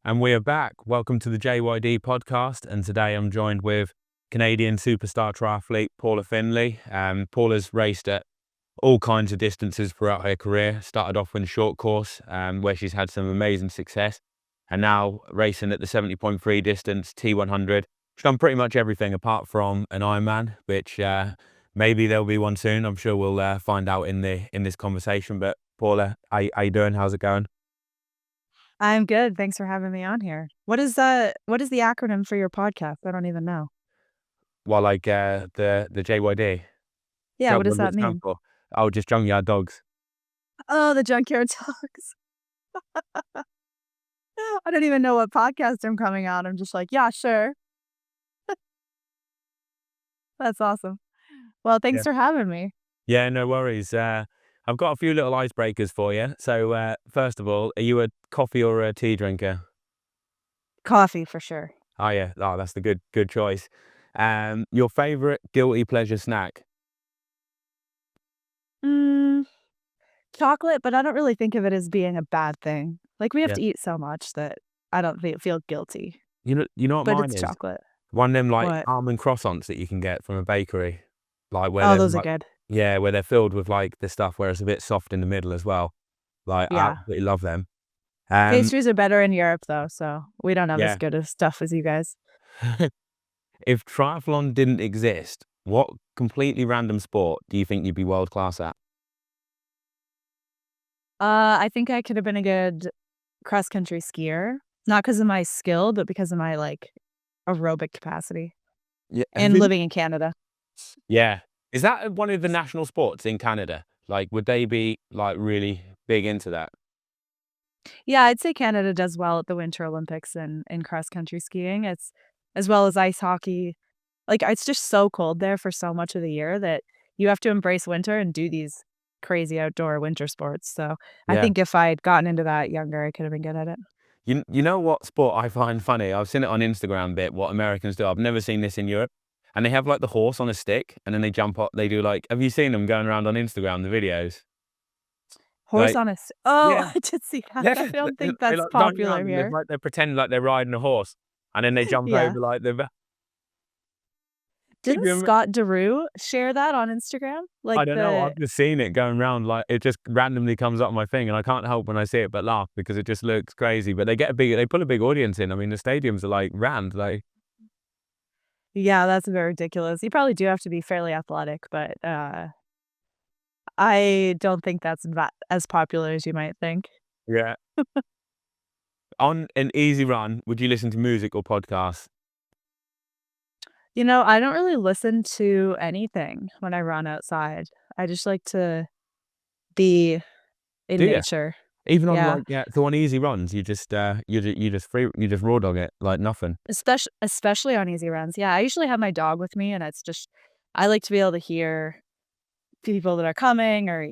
And we are back. Welcome to the JYD podcast. And today I'm joined with Canadian superstar triathlete Paula Findlay. Paula's raced at all kinds of distances throughout her career. Started off in a short course where she's had some amazing success. And now racing at the 70.3 distance, T100. She's done pretty much everything apart from an Ironman, which maybe there'll be one soon. I'm sure we'll find out in this conversation. But Paula, how you doing? How's it going? I'm good. Thanks for having me on here. What is the acronym for your podcast? I don't even know. Well, like the JYD. Yeah, what does What that it stand mean? for? Oh, just Junkyard Dogs. Oh, the Junkyard Talks. I don't even know what podcast I'm coming on. I'm just like, yeah, sure. That's awesome. Well, Yeah. thanks for having me. Yeah, no worries. I've got a few little icebreakers for you. So first of all, are you a coffee or a tea drinker? Coffee for sure. Oh yeah, oh that's the good choice. Your favorite guilty pleasure snack? Mm, chocolate, but I don't really think of it as being a bad thing. Like we have Yeah. to eat so much that I don't feel guilty. You know what But mine it's is? chocolate. One of them like What? almond croissants that you can get from a bakery, like where Oh, they're those are like good. yeah, where they're filled with like the stuff where it's a bit soft in the middle as well. Like I Yeah. absolutely love them. Um, Pastries are better in Europe though, so we don't have as yeah. good of stuff as you guys. If triathlon didn't exist, what completely random sport do you think you'd be world class at? I think I could have been a good cross country skier, not because of my skill, but because of my, like, aerobic capacity Yeah, have and you? living in Canada. Yeah, is that one of the national sports in Canada? Like, would they be like really big into that? Yeah, I'd say Canada does well at the Winter Olympics in cross country skiing. It's as well as ice hockey. Like, it's just so cold there for so much of the year that you have to embrace winter and do these crazy outdoor winter sports, so I Yeah, think if I'd gotten into that younger, I could have been good at it. you know what sport I find funny? I've seen it on Instagram a bit. What Americans do, I've never seen this in Europe. And they have like the horse on a stick, and then they jump up. They do like, have you seen them going around on Instagram? The videos, Horse like on a s Oh, yeah, I did see that. yeah, I don't think they that's like going popular around and here. they pretend like they're riding a horse, and then they jump Yeah. over like the. Didn't Scott Deroux share that on Instagram? Like I don't know. the I've just seen it going around. Like it just randomly comes up on my thing, and I can't help when I see it but laugh because it just looks crazy. But they put a big audience in. I mean, the stadiums are like rammed. Like Yeah, that's very ridiculous. You probably do have to be fairly athletic, but, I don't think that's that as popular as you might think. yeah, on an easy run, would you listen to music or podcasts? You know, I don't really listen to anything when I run outside. I just like to be in Do you? nature. Even on Yeah. like so on easy runs, you just raw dog it like nothing. Especially on easy runs. Yeah, I usually have my dog with me, and it's just I like to be able to hear people that are coming or,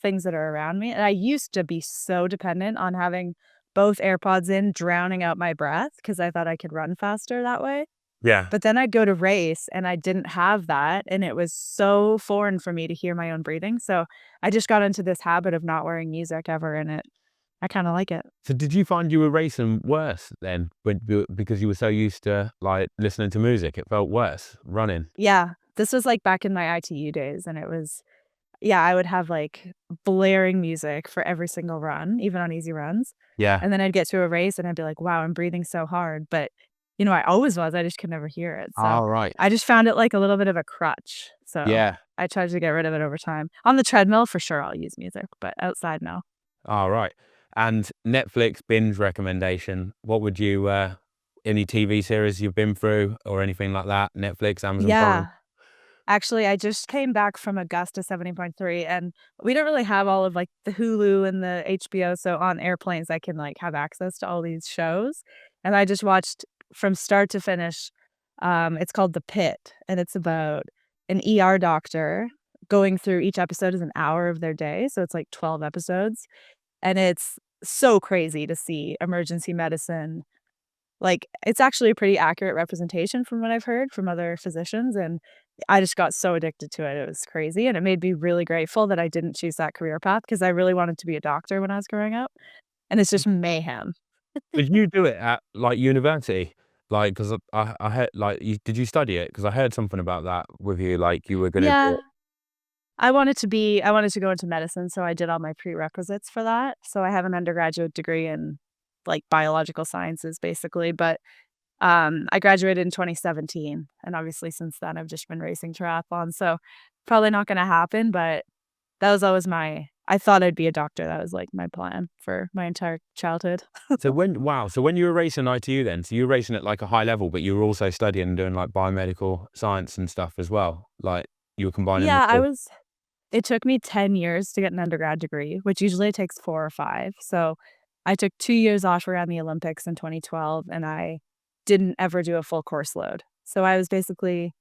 things that are around me, and I used to be so dependent on having both AirPods in, drowning out my breath because I thought I could run faster that way. Yeah. But then I'd go to race, and I didn't have that, and it was so foreign for me to hear my own breathing, so I just got into this habit of not wearing music ever, and I kinda like it. So did you find you were racing worse then because you were so used to like listening to music? It felt worse running. Yeah, this was, like, back in my ITU days, and it was yeah, I would have, like, blaring music for every single run, even on easy runs, Yeah. and then I'd get to a race, and I'd be like, "Wow, I'm breathing so hard," but, I always was, I just could never hear it, so All right. I just found it like a little bit of a crutch, so Yeah. I tried to get rid of it over time. On the treadmill, for sure, I'll use music, but outside, no. All right. And Netflix binge recommendation. What would you any TV series you've been through or anything like that? Netflix, Amazon Prime. Yeah. Actually, I just came back from Augusta 70.3, and we don't really have all of, like, the Hulu and the HBO, so on airplanes, I can, like, have access to all these shows, and I just watched from start to finish, it's called The Pit, and it's about an ER doctor going through each episode is an hour of their day, so it's, like, 12 episodes, and it's so crazy to see emergency medicine like, it's actually a pretty accurate representation from what I've heard from other physicians, and I just got so addicted to it, it was crazy, and it made me really grateful that I didn't choose that career path because I really wanted to be a doctor when I was growing up, and it's just mayhem. Did you do it at like university? Like, because I heard like did you study it? Because I heard something about that with you, like you were gonna do Yeah. it. I wanted to go into medicine, so I did all my prerequisites for that. So I have an undergraduate degree in, like, biological sciences, basically, but, I graduated in 2017, and obviously since then, I've just been racing triathlon, so probably not gonna happen, but that was always I thought I'd be a doctor, that was, like, my plan for my entire childhood. So when you were racing ITU then, so you were racing at like a high level, but you were also studying and doing like biomedical science and stuff as well. Like you were combining the Yeah, I two. was it took me 10 years to get an undergrad degree, which usually takes 4 or 5. So, I took 2 years off around the Olympics in 2012, and I didn't ever do a full course load. So, I was basically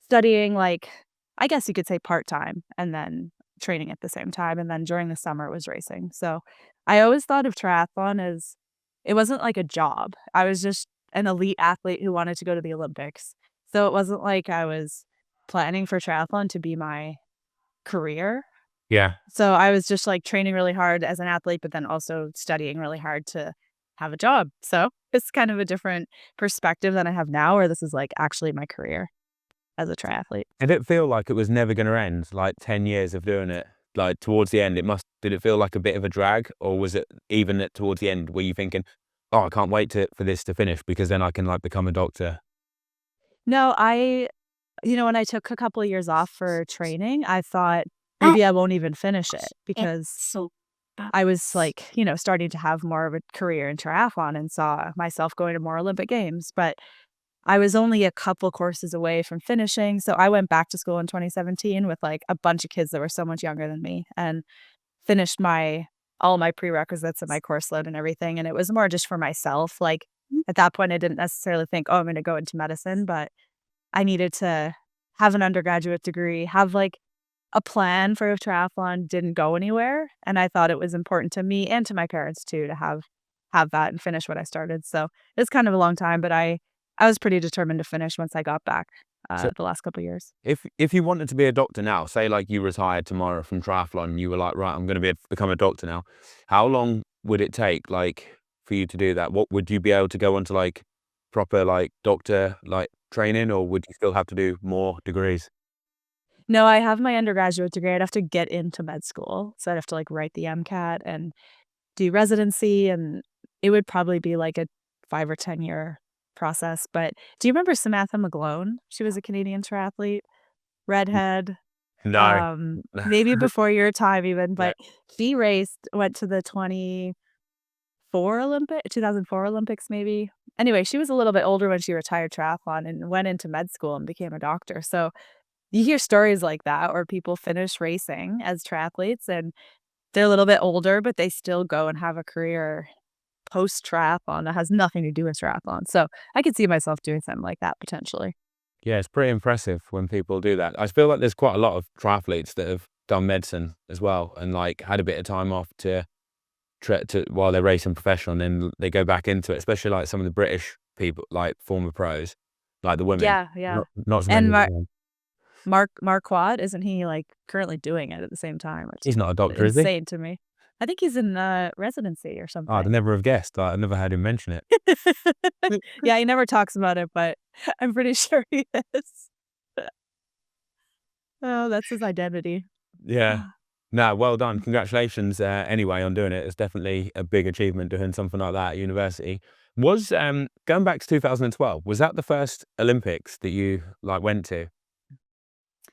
studying, like, I guess you could say part-time, and then training at the same time, and then during the summer, it was racing. So, I always thought of triathlon as it wasn't like a job. I was just an elite athlete who wanted to go to the Olympics. So, it wasn't like I was planning for triathlon to be my career. Yeah. So I was just, like, training really hard as an athlete, but then also studying really hard to have a job. So it's kind of a different perspective than I have now, where this is, like, actually my career as a triathlete. Did it feel like it was never gonna end? Like 10 years of doing it? Like towards the end, did it feel like a bit of a drag? Or was it even at towards the end, were you thinking, oh, I can't wait for this to finish because then I can like become a doctor? No, when I took a couple of years off for training, I thought maybe I won't even finish it because I was, like, starting to have more of a career in triathlon and saw myself going to more Olympic Games, but I was only a couple courses away from finishing, so I went back to school in 2017 with, like, a bunch of kids that were so much younger than me and finished my all my prerequisites and my course load and everything, and it was more just for myself, like, at that point, I didn't necessarily think, "Oh, I'm gonna go into medicine," but I needed to have an undergraduate degree, have, like, a plan for if triathlon didn't go anywhere, and I thought it was important to me and to my parents too to have that and finish what I started, so it's kind of a long time, but I was pretty determined to finish once I got back, So the last couple years. if you wanted to be a doctor now, say like you retired tomorrow from triathlon and you were like, right, I'm gonna become a doctor now, how long would it take like for you to do that? What would you be able to go on to like proper like doctor like training, or would you still have to do more degrees? No, I have my undergraduate degree, I'd have to get into med school, so I'd have to, like, write the MCAT and do residency, and it would probably be, like, a 5 or 10-year process, but do you remember Samantha McGlone? She was a Canadian triathlete, redhead, No. maybe before your time even, Yeah. but she went to the 2004 Olympics maybe? Anyway, she was a little bit older when she retired triathlon and went into med school and became a doctor, so you hear stories like that where people finish racing as triathletes and they're a little bit older, but they still go and have a career post-triathlon that has nothing to do with triathlon, so I could see myself doing something like that potentially. Yeah, it's pretty impressive when people do that. I feel like there's quite a lot of triathletes that have done medicine as well and like had a bit of time off to while they're racing professional, and then they go back into it, especially like some of the British people, like former pros, like the women. Yeah, yeah, Not so many and of the men. Marquardt, isn't he, like, currently doing it at the same time, which He's not a is doctor, is he? insane to me. I think he's in, residency or Oh, I'd something. never have guessed. Like, I never had him mention it. Yeah, he never talks about it, but I'm pretty sure he is. Oh, that's his identity. Yeah. No, well done. Congratulations, anyway, on doing it. It's definitely a big achievement doing something like that at university. Was, going back to 2012, was that the first Olympics that you, like, went to?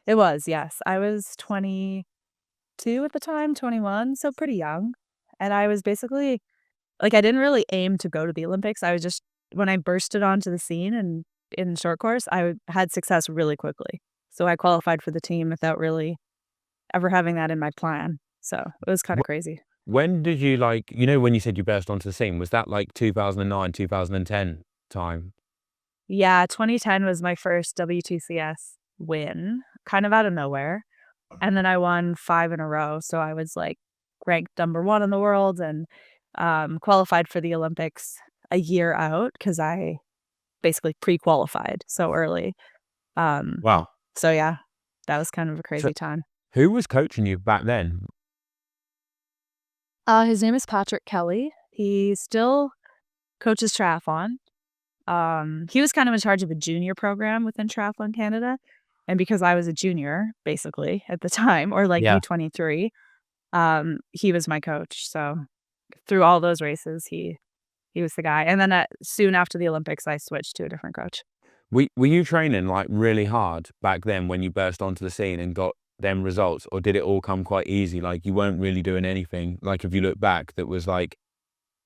It was, yes. I was 22 at the time, 21, so pretty young, and I was basically like, I didn't really aim to go to the Olympics, I was just when I bursted onto the scene and in short course, had success really quickly. So I qualified for the team without really ever having that in my plan, so it was kinda Wh crazy. when did you, like when you said you burst onto the scene, was that, like, 2009, 2010 time? Yeah, 2010 was my first WTCS win, kind of out of nowhere, and then I won 5 in a row, so I was, like, ranked number 1 in the world and, qualified for the Olympics a year out because I basically pre-qualified so early. Um, Wow. so yeah, that was kind of a So crazy time. who was coaching you back then? His name is Patrick Kelly. He still coaches triathlon. He was kind of in charge of a junior program within Triathlon Canada. And because I was a junior, basically, at the time, or like Yeah. U23, he was my coach. So through all those races, he was the guy. And then soon after the Olympics, I switched to a different coach. Were you training like really hard back then when you burst onto the scene and got them results, or did it all come quite easy? Like you weren't really doing anything, like if you look back, that was like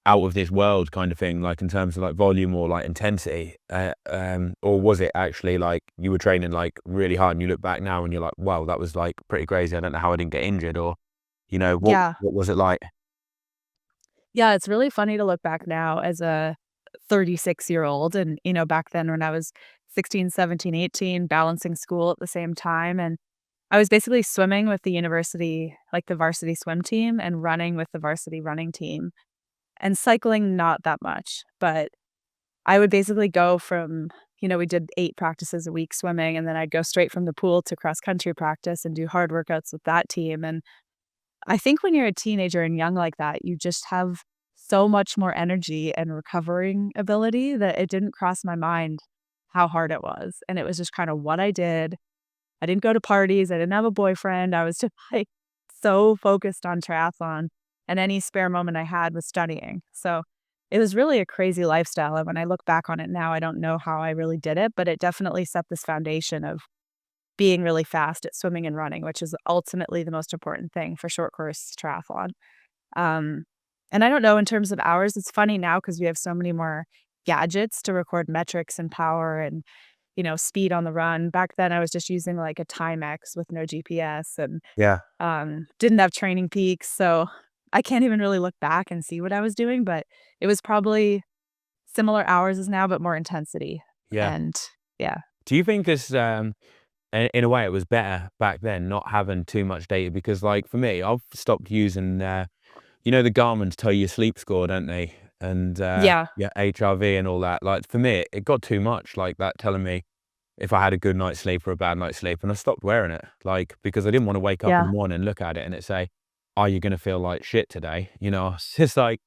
out of this world kind of thing, like in terms of like volume or like intensity, or was it actually like you were training like really hard and you look back now and you're like, wow, that was like pretty crazy. I don't know how I didn't get injured, or what Yeah. was it like? Yeah, it's really funny to look back now as a 36-year-old and, back then when I was 16, 17, 18, balancing school at the same time, and I was basically swimming with the university, like the varsity swim team, and running with the varsity running team, and cycling not that much, but I would basically go from, we did 8 practices a week swimming, and then I'd go straight from the pool to cross country practice and do hard workouts with that team, and I think when you're a teenager and young like that, you just have so much more energy and recovering ability that it didn't cross my mind how hard it was. And it was just kind of what I did. I didn't go to parties. I didn't have a boyfriend. I was just like so focused on triathlon. And any spare moment I had was studying. So it was really a crazy lifestyle. And when I look back on it now, I don't know how I really did it, but it definitely set this foundation of being really fast at swimming and running, which is ultimately the most important thing for short course triathlon. Um, and I don't know in terms of hours, it's funny now because we have so many more gadgets to record metrics and power and, speed on the run. Back then I was just using like a Timex with no GPS and Yeah. didn't have training peaks. So I can't even really look back and see what I was doing, but it was probably similar hours as now, but more intensity. Yeah. And yeah. Do you think this, in a way, it was better back then not having too much data? Because like for me, I've stopped using, the Garmin's tell you sleep score, don't they? And Yeah. yeah, HRV and all that. Like for me, it got too much, like that telling me if I had a good night's sleep or a bad night's sleep, and I stopped wearing it, like because I didn't want to wake up in Yeah. the morning and look at it and it say, "Are you going to feel like shit today?" It's just like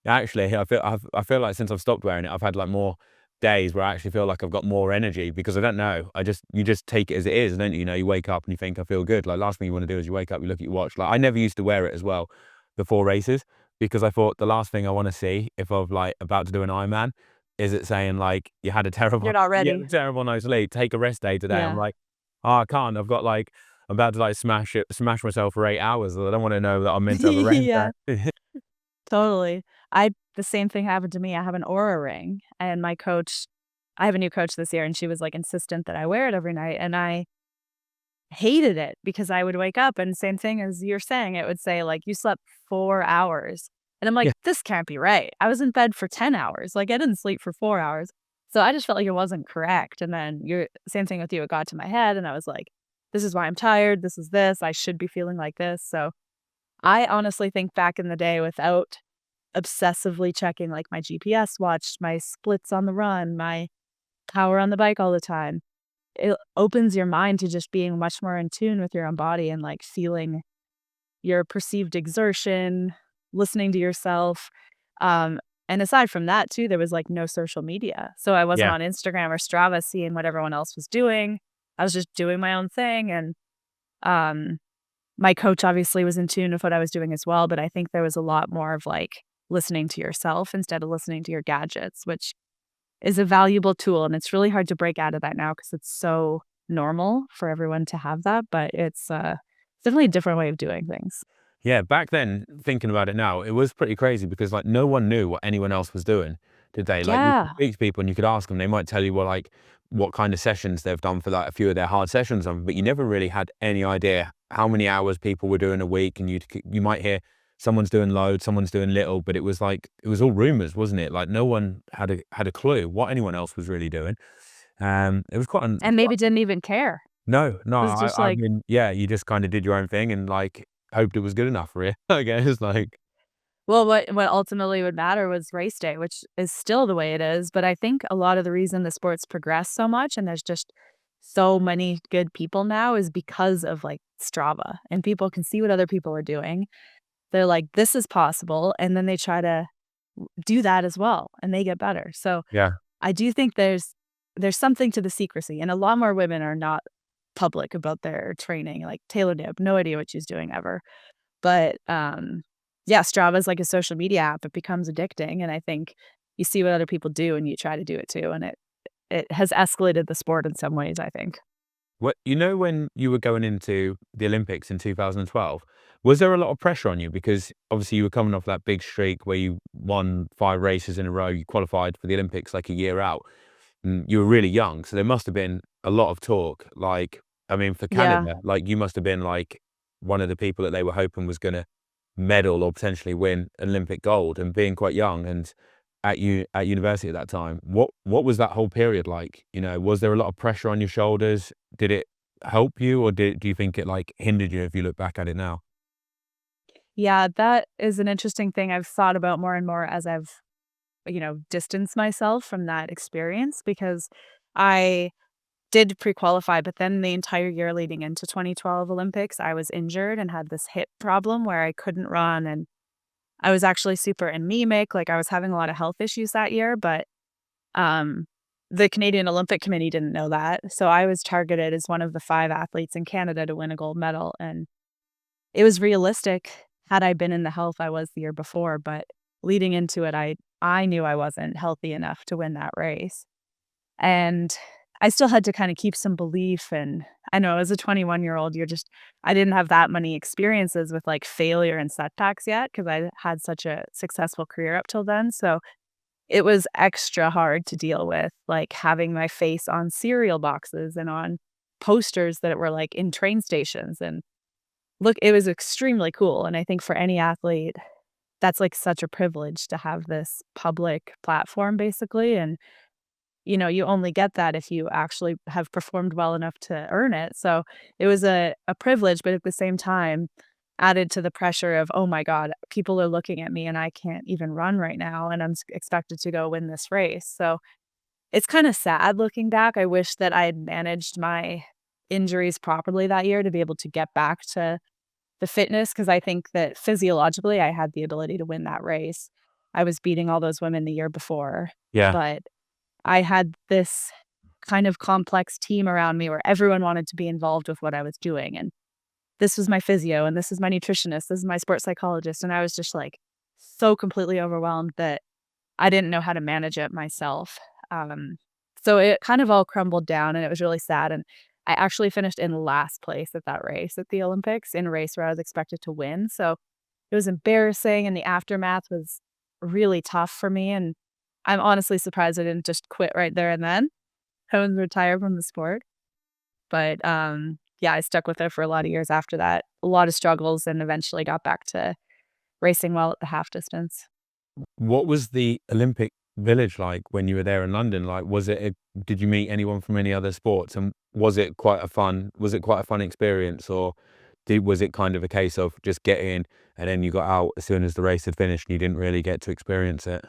actually, I feel like since I've stopped wearing it, I've had like more days where I actually feel like I've got more energy because I don't know. You just take it as it is, don't you? You wake up and you think I feel good. Like last thing you want to do is you wake up, you look at your watch. Like I never used to wear it as well before races because I thought the last thing I want to see if I'm like about to do an Ironman is it saying like you had a terrible You're not you had ready. a terrible night's sleep, take a rest day today. I'm Yeah. like, oh, I can't. I've got like I'm about to like smash myself for 8 hours. I don't want to know that I'm meant to have a rest Yeah. day. Totally. The same thing happened to me. I have an Aura ring and my coach I have a new coach this year and she was like insistent that I wear it every night and I hated it because I would wake up and same thing as you're saying, it would say like you slept 4 hours. And I'm like, Yeah, this can't be right. I was in bed for 10 hours. Like I didn't sleep for 4 hours. So I just felt like it wasn't correct. And then you're same thing with you. It got to my head and I was like, this is why I'm tired. This is this. I should be feeling like this. So I honestly think back in the day without obsessively checking like my GPS watch, my splits on the run, my power on the bike all the time. It opens your mind to just being much more in tune with your own body and like feeling your perceived exertion, listening to yourself. And aside from that too, there was like no social media. So I wasn't yeah, on Instagram or Strava seeing what everyone else was doing. I was just doing my own thing and um my coach obviously was in tune with what I was doing as well, but I think there was a lot more of like listening to yourself instead of listening to your gadgets, which is a valuable tool. And it's really hard to break out of that now because it's so normal for everyone to have that. But it's definitely a different way of doing things. yeah. Back then, thinking about it now, it was pretty crazy because like no one knew what anyone else was doing, did they? Like you could Yeah. speak to people and you could ask them, they might tell you what kind of sessions they've done for like a few of their hard sessions on, but you never really had any idea how many hours people were doing a week, and you might hear someone's doing loads, someone's doing little, but it was like it was all rumors, wasn't it? Like no one had a clue what anyone else was really doing. It was quite And maybe didn't even care. no, no, It was just I like, mean, yeah, you just kind of did your own thing and like hoped it was good enough for you, I guess. Like, well, what ultimately would matter was race day, which is still the way it is. But I think a lot of the reason the sports progress so much and there's just so many good people now is because of like Strava and people can see what other people are doing. They're like, this is possible. And then they try to do that as well, and they get better. So Yeah. I do think there's something to the secrecy, and a lot more women are not public about their training. Like Taylor Knibb, no idea what she's doing ever. But yeah, Strava is like a social media app. It becomes addicting, and I think you see what other people do, and you try to do it too, and it has escalated the sport in some ways, I think. What when you were going into the Olympics in 2012, was there a lot of pressure on you? Because obviously you were coming off that big streak where you won 5 races in a row, you qualified for the Olympics like a year out, and you were really young, so there must have been a lot of talk. Like, I mean, for Yeah. Canada, like, you must have been, like, one of the people that they were hoping was gonna medal or potentially win Olympic gold, and being quite young and at university at that time. What was that whole period like? Was there a lot of pressure on your shoulders? Did it help you, or do you think it, like, hindered you if you look back at it now? Yeah, that is an interesting thing I've thought about more and more as I've, distanced myself from that experience because I did pre-qualify, but then the entire year leading into 2012 Olympics, I was injured and had this hip problem where I couldn't run, and I was actually super anemic, like, I was having a lot of health issues that year, but, um, the Canadian Olympic Committee didn't know that, so I was targeted as one of the 5 athletes in Canada to win a gold medal, and it was realistic had I been in the health I was the year before, but leading into it, I knew I wasn't healthy enough to win that race. And I still had to kinda keep some belief, and I know as a 21-year-old, I didn't have that many experiences with, like, failure and setbacks yet because I had such a successful career up till then, so it was extra hard to deal with, like, having my face on cereal boxes and on posters that were, like, in train stations, and look, it was extremely cool, and I think for any athlete, that's, like, such a privilege to have this public platform, basically, and you only get that if you actually have performed well enough to earn it. So it was a privilege, but at the same time, added to the pressure of, oh my God, people are looking at me and I can't even run right now. And expected to go win this race. So it's kind of sad looking back. I wish that I had managed my injuries properly that year to be able to get back to the fitness because I think that physiologically I had the ability to win that race. I was beating all those women the year before, Yeah. but I had this kind of complex team around me where everyone wanted to be involved with what I was doing, and this was my physio, and this is my nutritionist, this is my sports psychologist, and I was just, like, so completely overwhelmed that I didn't know how to manage it myself, so it kind of all crumbled down, and it was really sad, and I actually finished in last place at that race at the Olympics, in a race where I was expected to win, so it was embarrassing, and the aftermath was really tough for me, and I'm honestly surprised I didn't just quit right there and then. I was retired from the sport, but, yeah, I stuck with it for a lot of years after that. A lot of struggles and eventually got back to racing well at the half distance. What was the Olympic Village like when you were there in London? Like, did you meet anyone from any other sports, and was it quite a fun experience, or was it kind of a case of just get in and then you got out as soon as the race had finished and you didn't really get to experience it?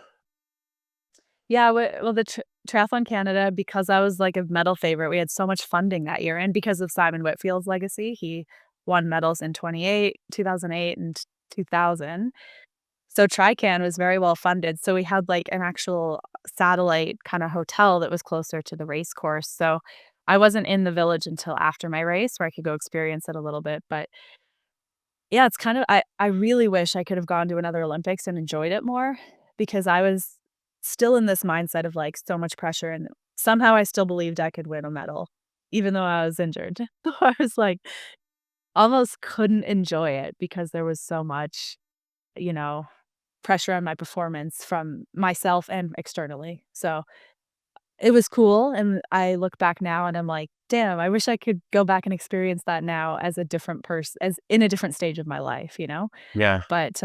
Yeah, well, the Triathlon Canada, because I was, like, a medal favorite, we had so much funding that year, and because of Simon Whitfield's legacy, he won medals in 2008, and 2000. So Trican was very well funded, so we had, like, an actual satellite kinda hotel that was closer to the race course, so I wasn't in the village until after my race where I could go experience it a little bit, but yeah, it's kind of I really wish I could have gone to another Olympics and enjoyed it more because I was still in this mindset of, like, so much pressure, and somehow I still believed I could win a medal even though I was injured. So I was, like, almost couldn't enjoy it because there was so much, you know, pressure on my performance from myself and externally. So it was cool, and I look back now and I'm like, "Damn, I wish I could go back and experience that now as a different person, as in a different stage of my life," you know? Yeah. But,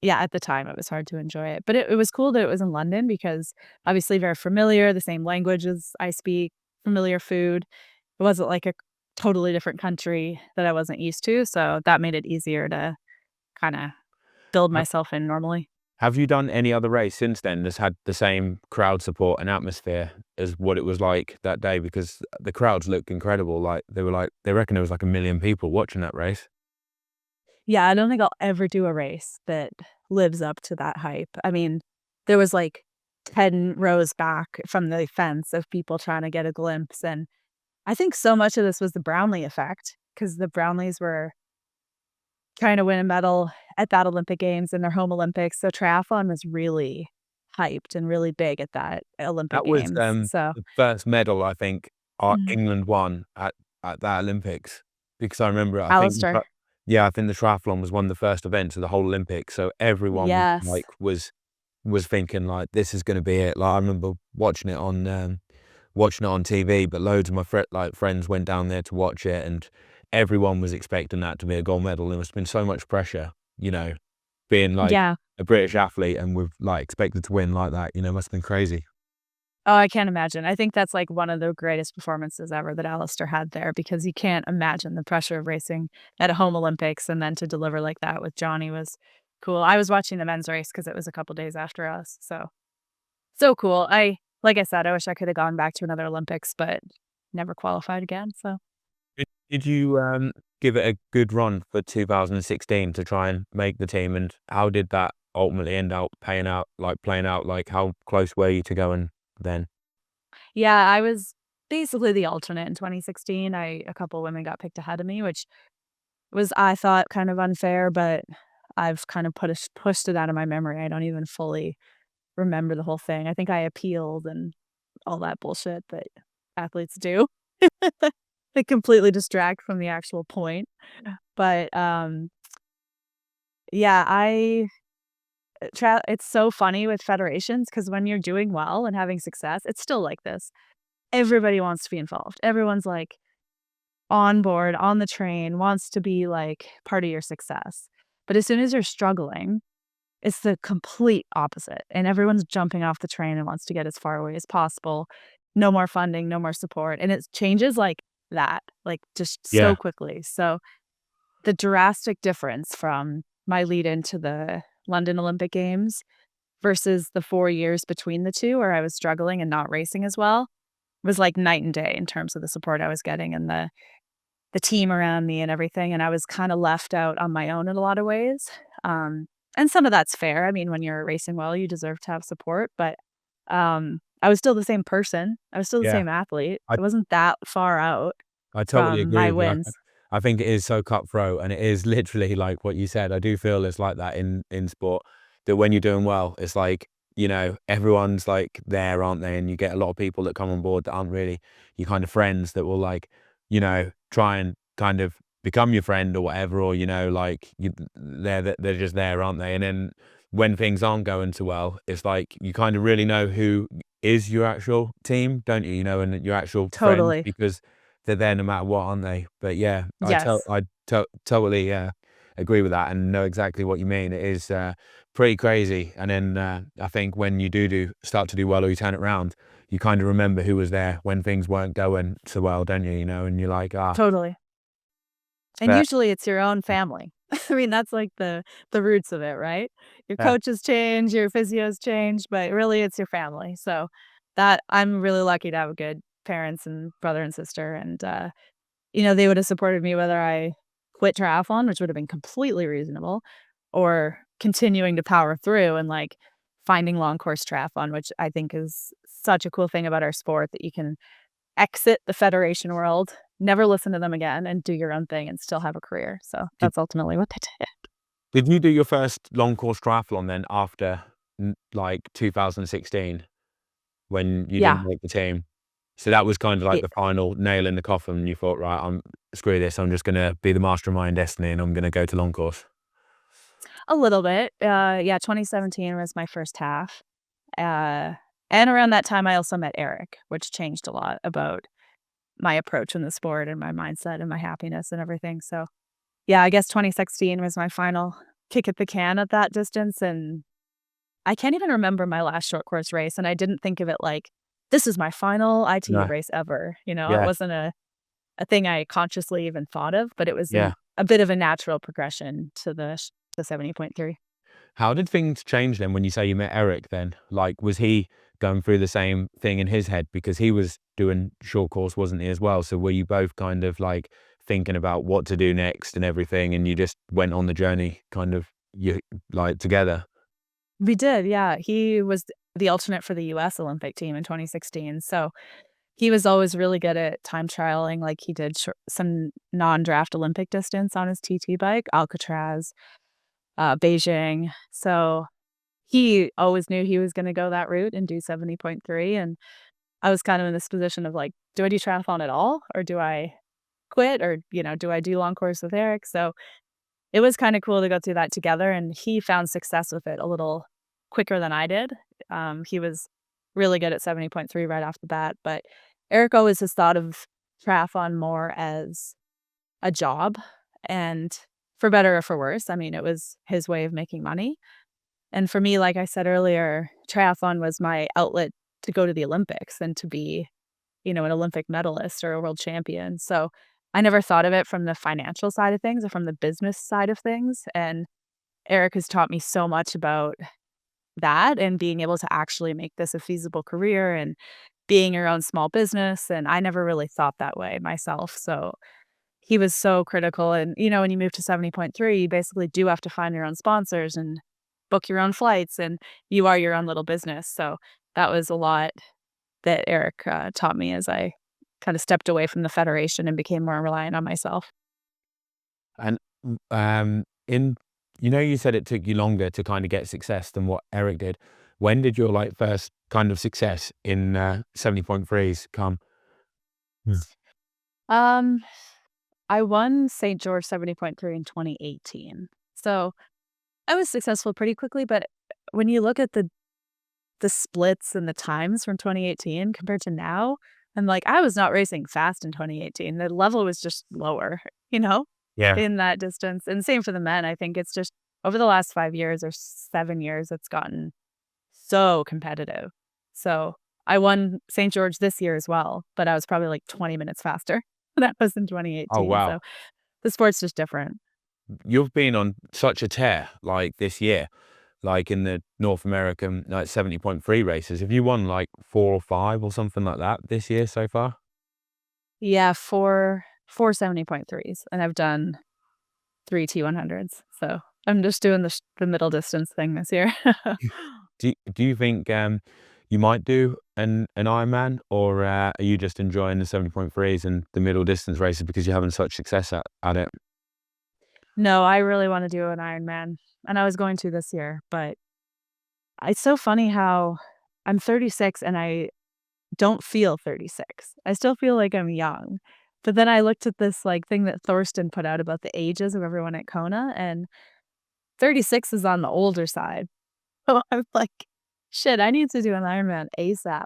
yeah, at the time, it was hard to enjoy it. But it was cool that it was in London because obviously very familiar, the same languages I speak, familiar food. It wasn't like a totally different country that I wasn't used to, so that made it easier to kinda build Ha myself in normally. have you done any other race since then that's had the same crowd support and atmosphere as what it was like that day? Because the crowds looked incredible, they reckon there was like 1 million people watching that race. Yeah, I don't think I'll ever do a race that lives up to that hype. I mean, there was like 10 rows back from the fence of people trying to get a glimpse. And I think so much of this was the Brownlee effect because the Brownlees were trying to win a medal at that Olympic Games in their home Olympics. So triathlon was really hyped and really big at that Olympic That was Games. So the first medal I think mm, England won at that Olympics, because I remember I think Alistair, yeah, I think the triathlon was one of the first events of the whole Olympics, so everyone yes. like was thinking like this is going to be it. Like I remember watching it on TV, but loads of my friends went down there to watch it, and everyone was expecting that to be a gold medal. There must have been so much pressure, being like Yeah. a British athlete and with like expected to win like that. Must have been crazy. Oh, I can't imagine. I think that's like one of the greatest performances ever that Alistair had there because you can't imagine the pressure of racing at a home Olympics and then to deliver like that with Johnny was cool. I was watching the men's race because it was a couple days after us. So cool. Like I said, I wish I could have gone back to another Olympics, but never qualified again. So Did you give it a good run for 2016 to try and make the team, and how did that ultimately end up paying out, like playing out? Like how close were you to going then? yeah, I was basically the alternate in 2016. A couple women got picked ahead of me, which was, I thought, kind of unfair, but I've kind of pushed it out of my memory. I don't even fully remember the whole thing. I think I appealed and all that bullshit that athletes do. They completely distract from the actual point. But, yeah, it's so funny with federations because when you're doing well and having success, it's still like this. Everybody wants to be involved. Everyone's, like, on board, on the train, wants to be, like, part of your success. But as soon as you're struggling, it's the complete opposite, and everyone's jumping off the train and wants to get as far away as possible. No more funding, no more support, and it changes like that, like, just so Yeah, quickly. So, the drastic difference from my lead into the London Olympic Games versus the 4 years between the 2 where I was struggling and not racing as well was like night and day in terms of the support I was getting and the team around me and everything, and I was kinda left out on my own in a lot of ways. And some of that's fair. I mean, when you're racing well, you deserve to have support, but, I was still the same person. I was still the yeah. same athlete. I It wasn't that far out I totally from agree my with you. wins. I think it is so cutthroat, and it is literally like what you said. I do feel it's like that in sport, that when you're doing well, it's like, everyone's like there, aren't they? And you get a lot of people that come on board that aren't really your kind of friends that will like, try and kind of become your friend or whatever, or, like they're just there, aren't they? And then when things aren't going so well, it's like you kind of really know who is your actual team, don't you? And your actual friends, Totally. because they're there no matter what, aren't they? But yeah, Yes. I totally agree with that and know exactly what you mean. It is pretty crazy. And then I think when you do start to do well, or you turn it around, you kind of remember who was there when things weren't going so well, don't you? And you're like, Totally. And but usually it's your own family. I mean, that's like the roots of it, right? Your yeah, coaches change, your physios change, but really it's your family. So that I'm really lucky to have good parents and brother and sister and they would have supported me whether I quit triathlon, which would have been completely reasonable, or continuing to power through and, like, finding long course triathlon, which I think is such a cool thing about our sport that you can exit the federation world, never listen to them again, and do your own thing and still have a career. So did that's ultimately what they did. did you do your first long course triathlon then after like 2016 when you didn't Yeah. make the team? So that was kind of like Ye the final nail in the coffin, and you thought, right, screw this. I'm just gonna be the master of my own destiny, and I'm gonna go to long course. a little bit. Yeah, 2017 was my first half. Uh, and around that time, I also met Eric, which changed a lot about my approach in the sport and my mindset and my happiness and everything. So, yeah, I guess 2016 was my final kick at the can at that distance, and I can't even remember my last short course race, and I didn't think of it like, "This is my final ITU No. race ever," It Yeah. wasn't a thing I consciously even thought of, but it was Yeah. a bit of a natural progression to the 70.3. How did things change then when you say you met Eric then? Like, was he going through the same thing in his head? Because he was doing short course, wasn't he, as well? So were you both kind of like thinking about what to do next and everything, and you just went on the journey kind of? you like together? We did, yeah. He was the alternate for the US Olympic team in 2016, so he was always really good at time trialing, like, he did some non-draft Olympic distance on his TT bike, Alcatraz, Beijing, so he always knew he was gonna go that route and do 70.3, and I was kind of in this position of, like, do I do triathlon at all, or do I quit, or, do I do long course with Eric? So it was kinda cool to go through that together, and he found success with it a little quicker than I did. He was really good at 70.3 right off the bat, but Eric always has thought of triathlon more as a job, and for better or for worse, I mean, it was his way of making money. And for me, like I said earlier, triathlon was my outlet to go to the Olympics and to be, an Olympic medalist or a world champion. So I never thought of it from the financial side of things or from the business side of things. And Eric has taught me so much about that and being able to actually make this a feasible career and being your own small business. And I never really thought that way myself. So he was so critical. And, when you move to 70.3, you basically do have to find your own sponsors and book your own flights, and you are your own little business. So that was a lot that Eric taught me as I kind of stepped away from the federation and became more reliant on myself. And in you said it took you longer to kind of get success than what Eric did. When did your like first kind of success in 70.3s come? Hmm. Um, I won St. George 70.3 in 2018. So I was successful pretty quickly, but when you look at the splits and the times from 2018 compared to now, I'm like, I was not racing fast in 2018. The level was just lower, Yeah. in that distance. And same for the men. I think it's just over the last 5 years or 7 years, it's gotten so competitive. So I won St. George this year as well, but I was probably like 20 minutes faster than I was in Oh 2018. wow. So the sport's just different. You've been on such a tear like this year, like in the North American like 70.3 races. Have you won like 4 or 5 or something like that this year so far? Yeah, four 70.3s, and I've done 3 T100s. So I'm just doing the middle distance thing this year. Do you think you might do an Ironman, or are you just enjoying the 70.3s and the middle distance races because you're having such success at it? No, I really wanna do an Ironman, and I was going to this year, but it's so funny how I'm 36 and I don't feel 36. I still feel like I'm young. But then I looked at this, like, thing that Thorsten put out about the ages of everyone at Kona, and 36 is on the older side. So I was like, "Shit, I need to do an Ironman ASAP."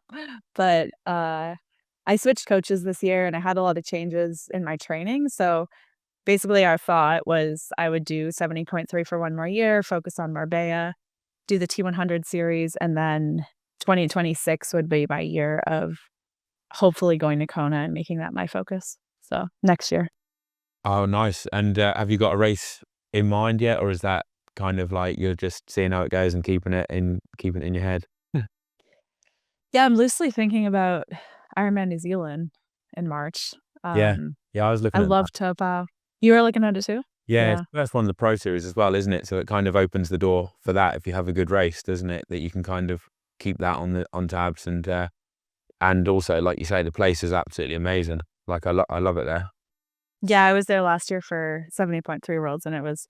But, I switched coaches this year, and I had a lot of changes in my training, so basically, our thought was I would do 70.3 for 1 more year, focus on Marbella, do the T100 series, and then 2026 would be my year of hopefully going to Kona and making that my focus. So, next year. Oh, nice. And have you got a race in mind yet, or is that kind of like you're just seeing how it goes and keeping it in your head? Yeah, I'm loosely thinking about Ironman New Zealand in March. Yeah, Um, yeah. I was I looking at that. love Taupō. You were looking at it too? Yeah, Yeah. that's one of the pro series as well, isn't it? So it kind of opens the door for that if you have a good race, doesn't it? That you can kind of keep that on tabs, and also like you say, the place is absolutely amazing. Like I love it there. Yeah, I was there last year for 70.3 Worlds, and it was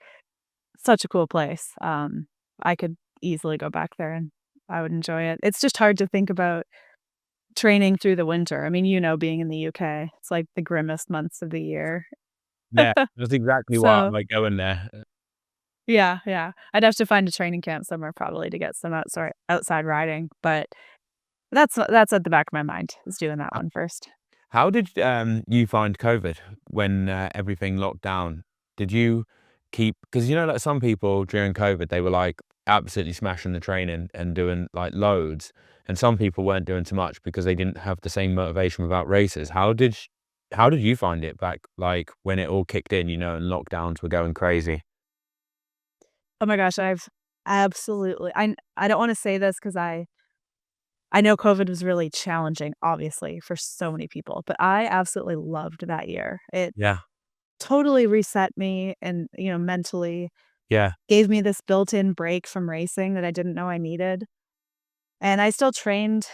such a cool place. I could easily go back there, and I would enjoy it. It's just hard to think about training through the winter. I mean, being in the UK, it's like the grimmest months of the year. Yeah, that's exactly why I So, like going there. yeah, yeah. I'd have to find a training camp somewhere probably to get some outside riding, but that's at the back of my mind, is doing that one first. How did you find COVID when everything locked down? Did you keep, because like some people during COVID they were like absolutely smashing the training and doing like loads, and some people weren't doing too much because they didn't have the same motivation without races. How did you find it back like when it all kicked in, and lockdowns were going crazy? Oh my gosh, I've absolutely I don't wanna say this because I know COVID was really challenging, obviously, for so many people, but I absolutely loved that year. It Yeah. totally reset me and, mentally. Yeah. gave me this built-in break from racing that I didn't know I needed. And I still trained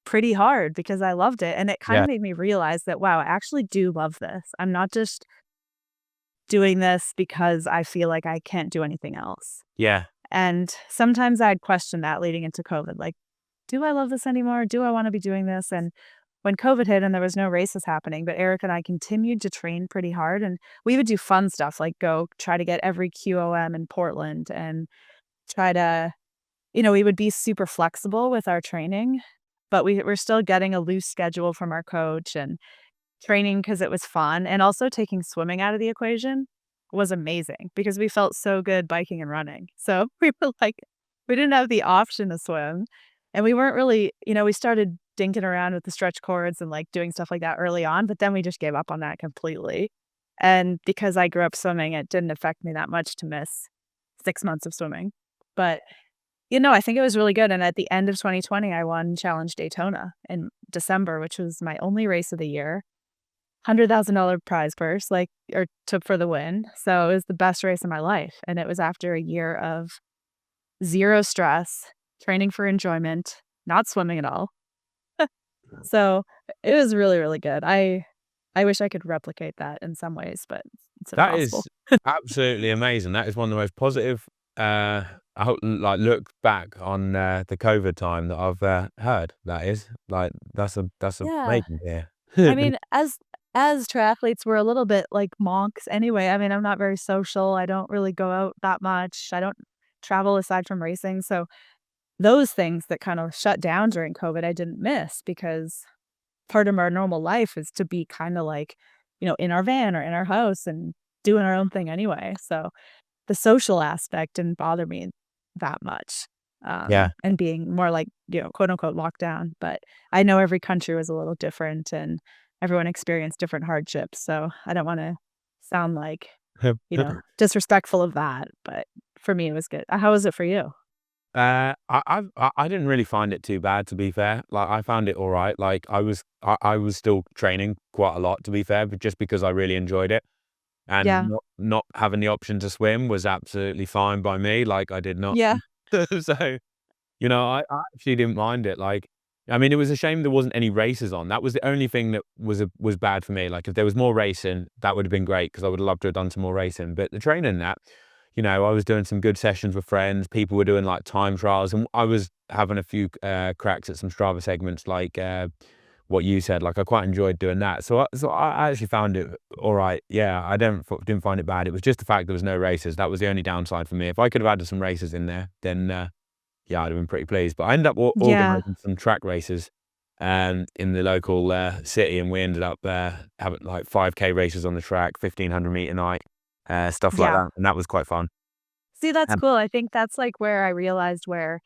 pretty hard because I loved it. And it kind Yeah. of made me realize that, wow, I actually do love this. I'm not just doing this because I feel like I can't do anything else. Yeah. And sometimes I'd question that leading into COVID, like, do I love this anymore? Do I want to be doing this? And when COVID hit and there was no races happening, but Eric and I continued to train pretty hard, and we would do fun stuff like go try to get every QOM in Portland and try to, we would be super flexible with our training, but we were still getting a loose schedule from our coach and training because it was fun. And also taking swimming out of the equation was amazing because we felt so good biking and running. So we were like, we didn't have the option to swim. And we weren't really, we started dinking around with the stretch cords and like doing stuff like that early on, but then we just gave up on that completely. And because I grew up swimming, it didn't affect me that much to miss 6 months of swimming. But, I think it was really good. And at the end of 2020, I won Challenge Daytona in December, which was my only race of the year. $100,000 prize purse, for the win. So it was the best race of my life. And it was after a year of zero stress, training for enjoyment, not swimming at all. So it was really, really good. I wish I could replicate that in some ways, but it's That impossible. is absolutely amazing. That is one of the most positive, look back on the COVID time that I've heard. That is that's Yeah. amazing here. I mean, as triathletes, we're a little bit like monks anyway. I mean, I'm not very social. I don't really go out that much. I don't travel aside from racing. So those things that kind of shut down during COVID, I didn't miss because part of our normal life is to be kind of like, in our van or in our house and doing our own thing anyway. So the social aspect didn't bother me that much. Yeah. And being more like, quote unquote locked down. But I know every country was a little different and everyone experienced different hardships. So I don't want to sound like, disrespectful of that. But for me, it was good. How was it for you? I didn't really find it too bad, to be fair. Like, I found it all right. Like, I was still training quite a lot, to be fair, but just because I really enjoyed it, and Yeah. not having the option to swim was absolutely fine by me. Like, I did not. Yeah. So, I actually didn't mind it. Like, I mean, it was a shame there wasn't any races on. That was the only thing that was bad for me. Like, if there was more racing, that would have been great because I would have loved to have done some more racing. But the training and that, I was doing some good sessions with friends. People were doing like time trials, and I was having a few cracks at some Strava segments, like what you said. Like, I quite enjoyed doing that. So I actually found it all right. Yeah, I didn't find it bad. It was just the fact there was no races. That was the only downside for me. If I could have added some races in there, then yeah, I'd have been pretty pleased. But I ended up Yeah. organising some track races in the local city, and we ended up having like 5K races on the track, 1,500-meter night, stuff like Yeah. that, and that was quite fun. See, that's Um, cool. I think that's like where I realized where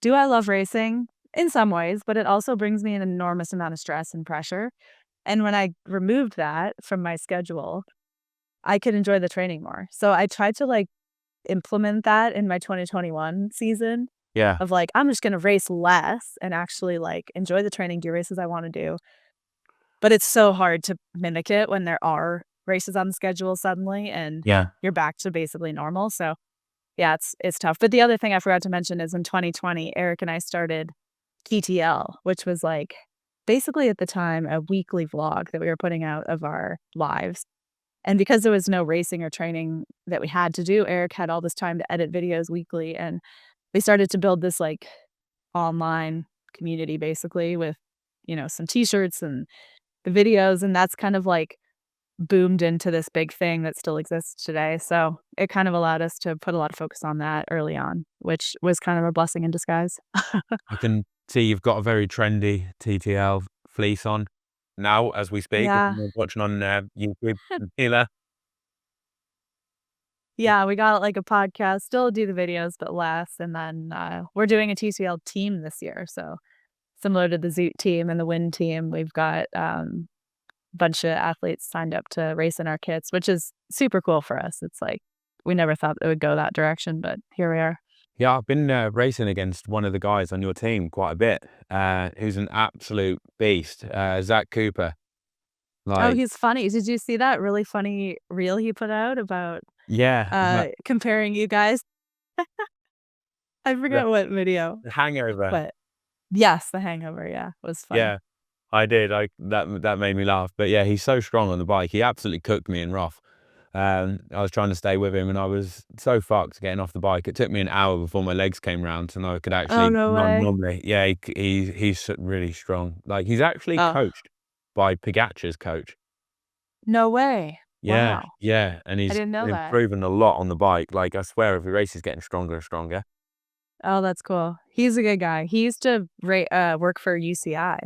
do I love racing? In some ways, but it also brings me an enormous amount of stress and pressure. And when I removed that from my schedule, I could enjoy the training more. So I tried to like implement that in my 2021 season yeah, of like, I'm just going to race less and actually like enjoy the training, do races I want to do. But it's so hard to mimic it when there are races on the schedule suddenly and yeah, you're back to basically normal. So yeah, it's tough. But the other thing I forgot to mention is in 2020, Eric and I started TTL, which was like basically at the time a weekly vlog that we were putting out of our lives. And because there was no racing or training that we had to do, Eric had all this time to edit videos weekly. And we started to build this like online community basically with, some t-shirts and the videos. And that's kind of like boomed into this big thing that still exists today. So it kind of allowed us to put a lot of focus on that early on, which was kind of a blessing in disguise. I can see you've got a very trendy TTL fleece on now as we speak. If Yeah. anyone's watching on YouTube, Hila. Yeah, we got like a podcast, still do the videos, but less. And then we're doing a TCL team this year. So similar to the Zoot team and the Wind team, we've got a bunch of athletes signed up to race in our kits, which is super cool for us. It's like we never thought it would go that direction, but here we are. Yeah, I've been racing against one of the guys on your team quite a bit, who's an absolute beast, Zach Cooper. Oh, Like, he's funny. Did you see that really funny reel he put out about, yeah, but comparing you guys? I the forget what video, the hangover. but yes, The Hangover, yeah, was funny. Yeah, I did. That made me laugh. But yeah, he's so strong on the bike. He absolutely cooked me in rough. I was trying to stay with him, and I was so fucked getting off the bike. It took me an hour before my legs came round, and I could Oh, actually no run way. normally. Yeah, he's really strong. Like, he's actually Oh, coached by Pogacar's coach. no way. Yeah, Wow. yeah, and I he's didn't know that. improving a lot on the bike. Like, I swear, every race he's getting stronger and stronger. Oh, that's cool. He's a good guy. He used to work for UCI.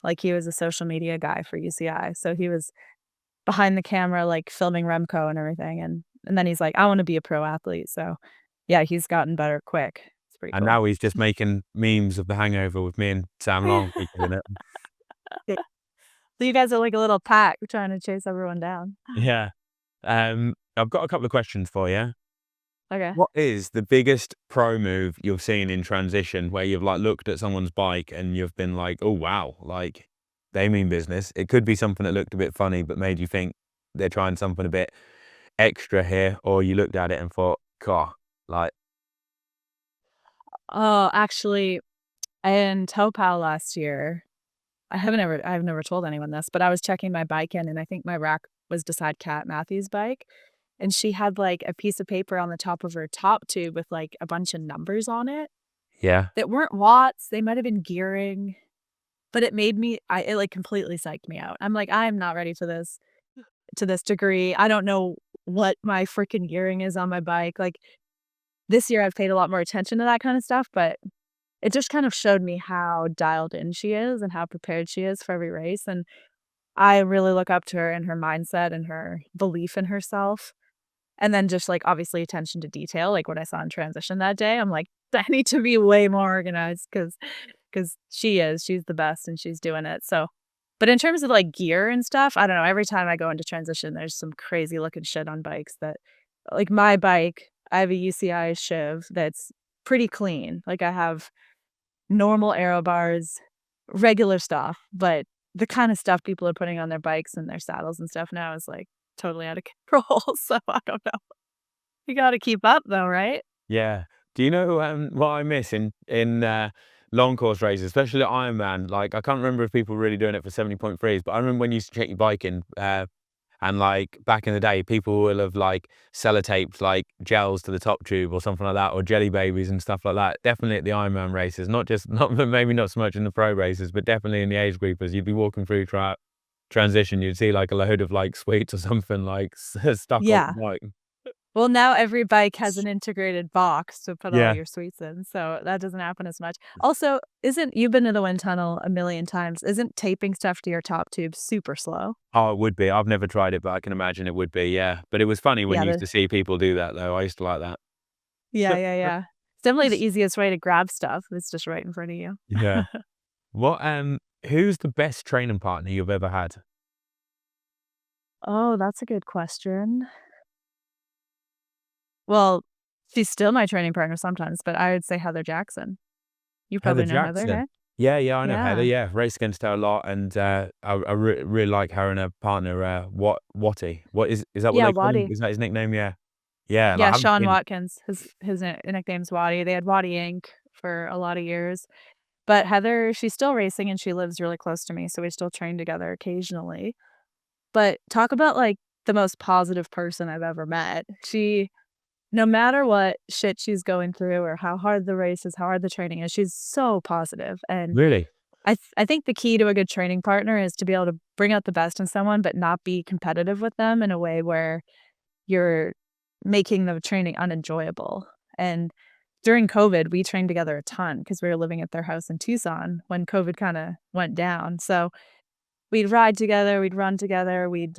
Like, he was a social media guy for UCI, so he was behind the camera, like, filming Remco and everything, and then he's like, "I wanna be a pro athlete," so, yeah, he's gotten better quick. It's pretty And cool. now he's just making memes of the hangover with me and Sam Long featured in it. So you guys are like a little pack trying to chase everyone down. Yeah. I've got a couple of questions for you. Okay. What is the biggest pro move you've seen in transition where you've like looked at someone's bike and you've been like, oh wow, like they mean business? It could be something that looked a bit funny but made you think they're trying something a bit extra here, or you looked at it and thought, God, like, Oh, actually, in Taupō last year, I've never told anyone this, but I was checking my bike in, and I think my rack was beside Kat Matthews' bike, and she had, like, a piece of paper on the top of her top tube with, like, a bunch of numbers on it yeah, that weren't watts, they might have been gearing, but it, like, completely psyched me out. I'm like, "I am not ready for this to this degree. I don't know what my freaking gearing is on my bike." Like, this year I've paid a lot more attention to that kind of stuff, but it just kind of showed me how dialed in she is and how prepared she is for every race, and I really look up to her and her mindset and her belief in herself, and then just, like, obviously attention to detail, like, what I saw in transition that day, I'm like, "I need to be way more organized because she's the best and she's doing it." So but in terms of, like, gear and stuff, I don't know, every time I go into transition, there's some crazy looking shit on bikes that like, my bike, I have a UCI Shiv that's pretty clean, like, I have normal aero bars, regular stuff, but the kind of stuff people are putting on their bikes and their saddles and stuff now is, like, totally out of control, so I don't know. You gotta keep up though, right? yeah. Do you know what I miss in long course races, especially at Ironman? Like, I can't remember if people were really doing it for 70.3s, but I remember when you used to check your bike in. And like back in the day, people will have like sellotaped like gels to the top tube or something like that, or jelly babies and stuff like that. Definitely at the Ironman races, not just not maybe not so much in the pro races, but definitely in the age groupers. You'd be walking through transition, you'd see like a load of like sweets or something like stuck on Yeah. the bike. Well, now every bike has an integrated box to put all Yeah. your sweets in, so that doesn't happen as much. Also, isn't you've been to the wind tunnel a million times, isn't taping stuff to your top tube super slow? Oh, it would be. I've never tried it, but I can imagine it would be. Yeah. But it was funny when Yeah, you used the to see people do that, though. I used to like that. yeah, yeah, yeah. It's definitely the easiest way to grab stuff, it's just right in front of you. Yeah. Who's the best training partner you've ever had? Oh, that's a good question. Well, she's still my training partner sometimes, but I would say Heather Jackson. You Heather probably know Heather, Jackson. hey? Yeah, yeah, I know Heather. Yeah. Yeah, race against her a lot, and I really like her and her partner, Watty. What is that? What Yeah, they call him? Waddy. Is that his nickname? Yeah, yeah. Like, Yeah, I haven't Sean seen. Watkins. His nickname's Waddy. They had Waddy Inc. for a lot of years. But Heather, she's still racing and she lives really close to me, so we still train together occasionally. But talk about, like, the most positive person I've ever met. She no matter what shit she's going through or how hard the race is, how hard the training is, she's so positive, and Really? I think the key to a good training partner is to be able to bring out the best in someone, but not be competitive with them in a way where you're making the training unenjoyable, and during COVID, we trained together a ton because we were living at their house in Tucson when COVID kinda went down, so we'd ride together, we'd run together, we'd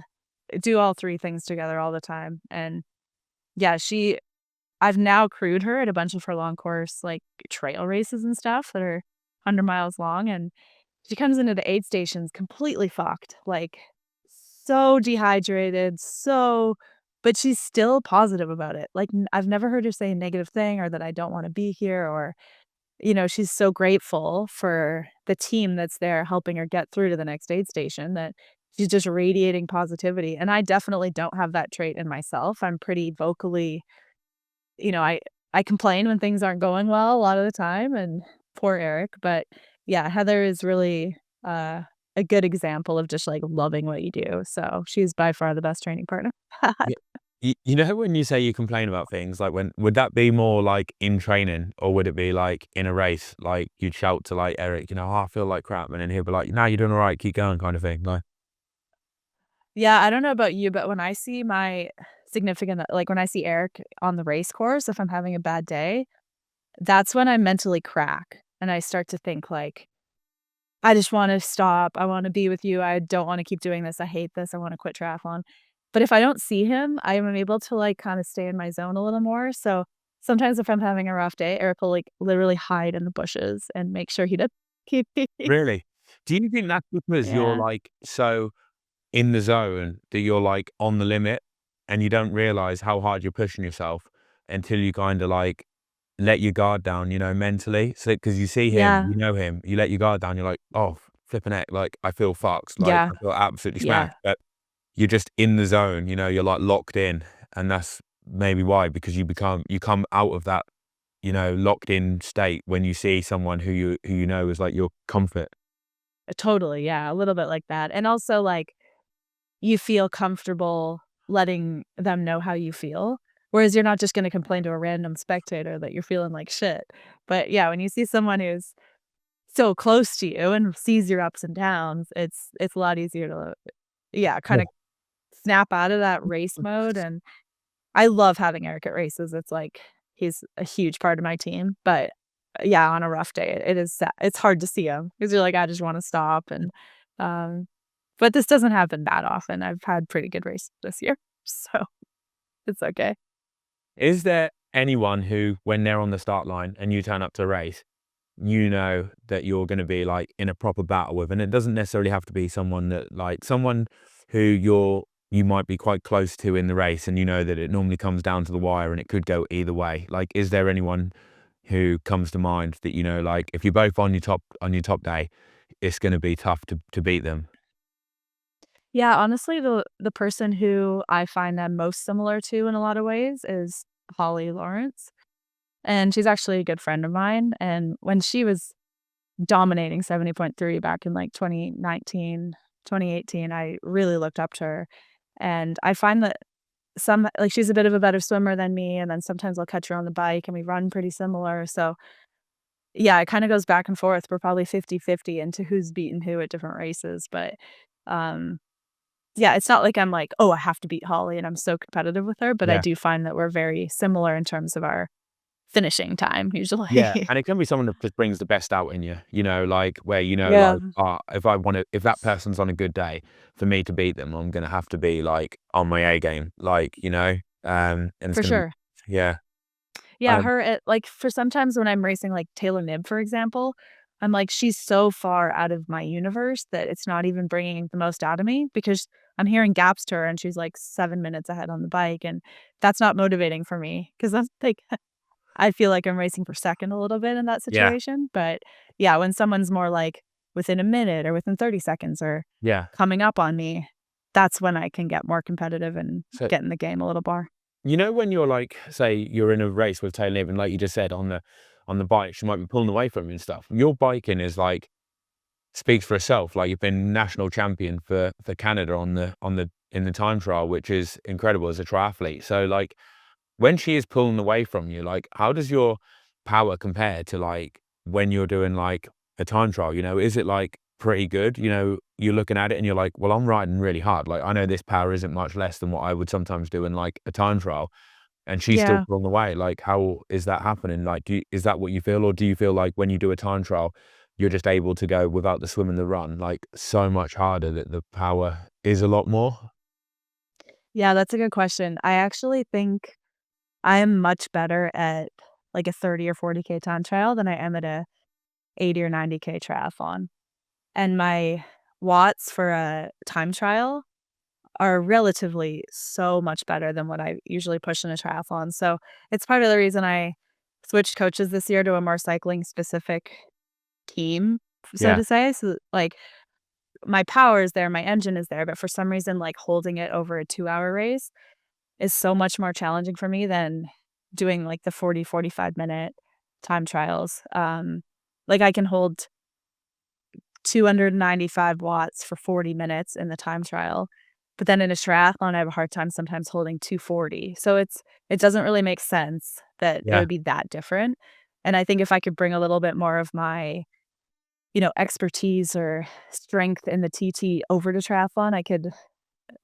do all 3 things together all the time, and yeah, I've now crewed her at a bunch of her long course, like, trail races and stuff that are 100 miles long, and she comes into the aid stations completely fucked, like, so dehydrated, but she's still positive about it, like, I've never heard her say a negative thing or that I don't wanna be here or she's so grateful for the team that's there helping her get through to the next aid station that she's just radiating positivity. And I definitely don't have that trait in myself. I'm pretty vocally, I complain when things aren't going well a lot of the time, and poor Eric. But yeah, Heather is really a good example of just like loving what you do. So she's by far the best training partner. Yeah. You know when you say you complain about things, like would that be more like in training or would it be like in a race? Like you'd shout to like Eric, "Oh, I feel like crap," and then he'll be like, "No, you're doing all right, keep going," kind of thing. Like, Yeah, I don't know about you, but when I see my significant like, when I see Eric on the race course, if I'm having a bad day, that's when I mentally crack, and I start to think, like, "I just wanna stop, I wanna be with you, I don't wanna keep doing this, I hate this, I wanna quit triathlon." But if I don't see him, I am able to, like, kinda stay in my zone a little more, so sometimes if I'm having a rough day, Eric will, like, literally hide in the bushes and make sure he doesn't keep me. really? Do you think that's because you're Yeah. like so in the zone that you're like on the limit and you don't realize how hard you're pushing yourself until you kind of like let your guard down, mentally? So, because you see him, Yeah. you know him, you let your guard down, you're like, "Oh, flipping heck, like I feel fucked, like Yeah. I feel absolutely Yeah. smashed." But you're just in the zone, you're like locked in, and that's maybe why, because you come out of that, locked in state when you see someone who you know is like your comfort. Totally, yeah, a little bit like that, and also, like, you feel comfortable letting them know how you feel, whereas you're not just gonna complain to a random spectator that you're feeling like shit. But, yeah, when you see someone who's so close to you and sees your ups and downs, it's a lot easier to, yeah, Yeah. kinda snap out of that race mode, and I love having Eric at races, it's like he's a huge part of my team, but, yeah, on a rough day, it is it's hard to see him because 'cause you're like, "I just wanna stop," and, um but this doesn't happen that often, I've had pretty good races this year, so it's okay. Is there anyone who, when they're on the start line and you turn up to a race, you know that you're gonna be, like, in a proper battle with? And it doesn't necessarily have to be someone that like, someone who you might be quite close to in the race, and you know that it normally comes down to the wire and it could go either way. Like, is there anyone who comes to mind that, like, if you're both on your top day, it's gonna be tough to beat them? Yeah, honestly, the person who I find them most similar to in a lot of ways is Holly Lawrence, and she's actually a good friend of mine, and when she was dominating 70.3 back in, like, 2019, 2018, I really looked up to her, and I find that she's a bit of a better swimmer than me, and then sometimes I'll catch her on the bike, and we run pretty similar, so, yeah, it kinda goes back and forth. We're probably 50-50 into who's beaten who at different races, but, um, yeah, it's not like I'm like, "Oh, I have to beat Holly," and I'm so competitive with her, but I Yeah. do find that we're very similar in terms of our finishing time Yeah, usually. and it can be someone that just brings the best out in you, like, where, Yeah, like, if that person's on a good day, for me to beat them, I'm gonna have to be, like, on my A game, like, and it's for gonna be sure. yeah, Yeah, um, her like, for sometimes when I'm racing, like, Taylor Knibb, for example, I'm like, she's so far out of my universe that it's not even bringing the most out of me because I'm hearing gaps to her and she's, like, 7 minutes ahead on the bike, and that's not motivating for me because that's, like I feel like I'm racing for second a little bit in that yeah, situation, but, yeah, when someone's more, like, within a minute or within 30 seconds or yeah. coming up on me, that's when I can get more competitive and So, get in the game a little more. when you're, like, say you're in a race with Taylor Knibb and like you just said, on the bike, she might be pulling away from you and stuff. Your biking is, like, speaks for itself, like, you've been national champion for Canada in the time trial, which is incredible as a triathlete. So, like, when she is pulling away from you, like, how does your power compare to, like, when you're doing, like, a time trial? Is it, like, pretty good? You're looking at it and you're like, "Well, I'm riding really hard. Like, I know this power isn't much less than what I would sometimes do in, like, a time trial," and she's still Yeah. pulling away. Like, how is that happening? Like, is that what you feel? Or do you feel like when you do a time trial, you're just able to go without the swim and the run, like, so much harder that the power is a lot more? Yeah, that's a good question. I actually think I am much better at, like, a 30 or 40K time trial than I am at a 80 or 90K triathlon, and my watts for a time trial are relatively so much better than what I usually push in a triathlon, so it's part of the reason I switched coaches this year to a more cycling specific team, so Yeah, to say, so, like, my power is there, my engine is there, but for some reason, like, holding it over a 2-hour race is so much more challenging for me than doing, like, the 45-minute time trials. Like, I can hold 295 watts for 40 minutes in the time trial, but then in a triathlon, I have a hard time sometimes holding 240. So it doesn't really make sense that it Yeah. would be that different, and I think if I could bring a little bit more of my, expertise or strength in the TT over to triathlon, I could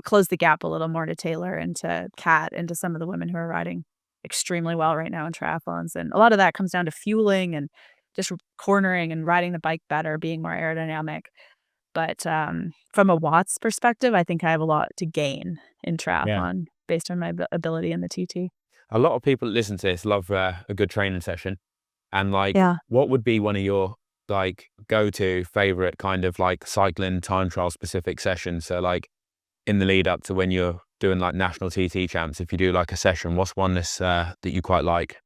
close the gap a little more to Taylor and to Kat and to some of the women who are riding extremely well right now in triathlons, and a lot of that comes down to fueling and just cornering and riding the bike better, being more aerodynamic. But, from a watts perspective, I think I have a lot to gain in Yeah. triathlon based on my ability in the TT. A lot of people that listen to this love a good training session. And like, Yeah. what would be one of your like go-to favorite kind of like cycling time trial specific sessions? So like in the lead up to when you're doing like national TT champs, if you do like a session, what's one that you quite like?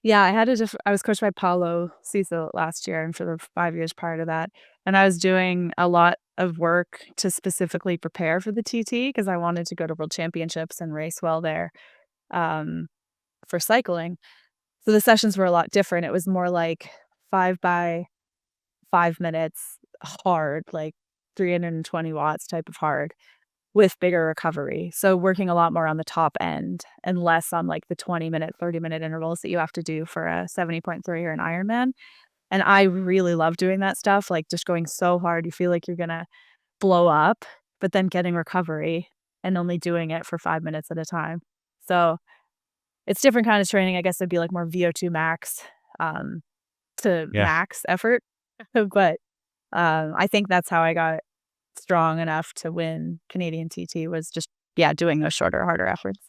Yeah, I was coached by Paulo Cecil last year and for the 5 years prior to that, and I was doing a lot of work to specifically prepare for the TT because I wanted to go to world championships and race well there, um, for cycling. So the sessions were a lot different. It was more like 5 by 5 minutes hard, like 320 watts type of hard with bigger recovery. So working a lot more on the top end and less on like the 20-minute, 30-minute intervals that you have to do for a 70.3 or an Ironman. And I really love doing that stuff, like just going so hard, you feel like you're gonna blow up, but then getting recovery and only doing it for 5 minutes at a time. So it's different kind of training. I guess it'd be like more VO2 max, um, to Yeah. max effort. But, I think that's how I got strong enough to win Canadian TT was just, yeah, doing those shorter, harder efforts.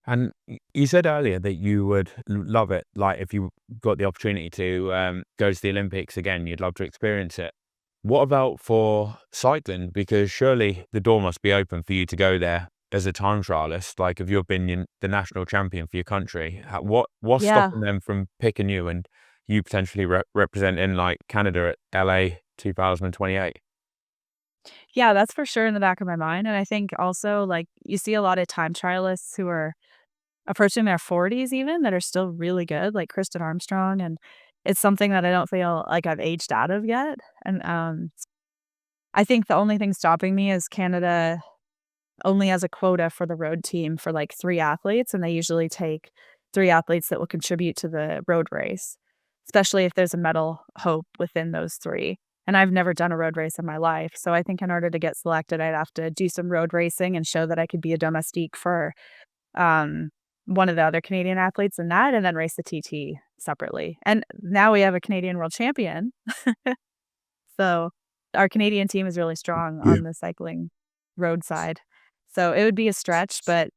And you said earlier that you would love it, like if you got the opportunity to go to the Olympics again, you'd love to experience it. What about for cycling? Because surely the door must be open for you to go there as a time trialist. Like if you've been the national champion for your country, what's Yeah. stopping them from picking you and you potentially representing like Canada at LA 2028? Yeah, that's for sure in the back of my mind, and I think also, like, you see a lot of time trialists who are approaching their 40s even that are still really good, like Kristen Armstrong, and it's something that I don't feel like I've aged out of yet, and, I think the only thing stopping me is Canada only has a quota for the road team for, like, 3 athletes, and they usually take 3 athletes that will contribute to the road race, especially if there's a medal hope within those 3, and I've never done a road race in my life, so I think in order to get selected, I'd have to do some road racing and show that I could be a domestique for, um, one of the other Canadian athletes in that, and then race the TT separately, and now we have a Canadian world champion, so our Canadian team is really strong Yeah. on the cycling road side. So it would be a stretch, but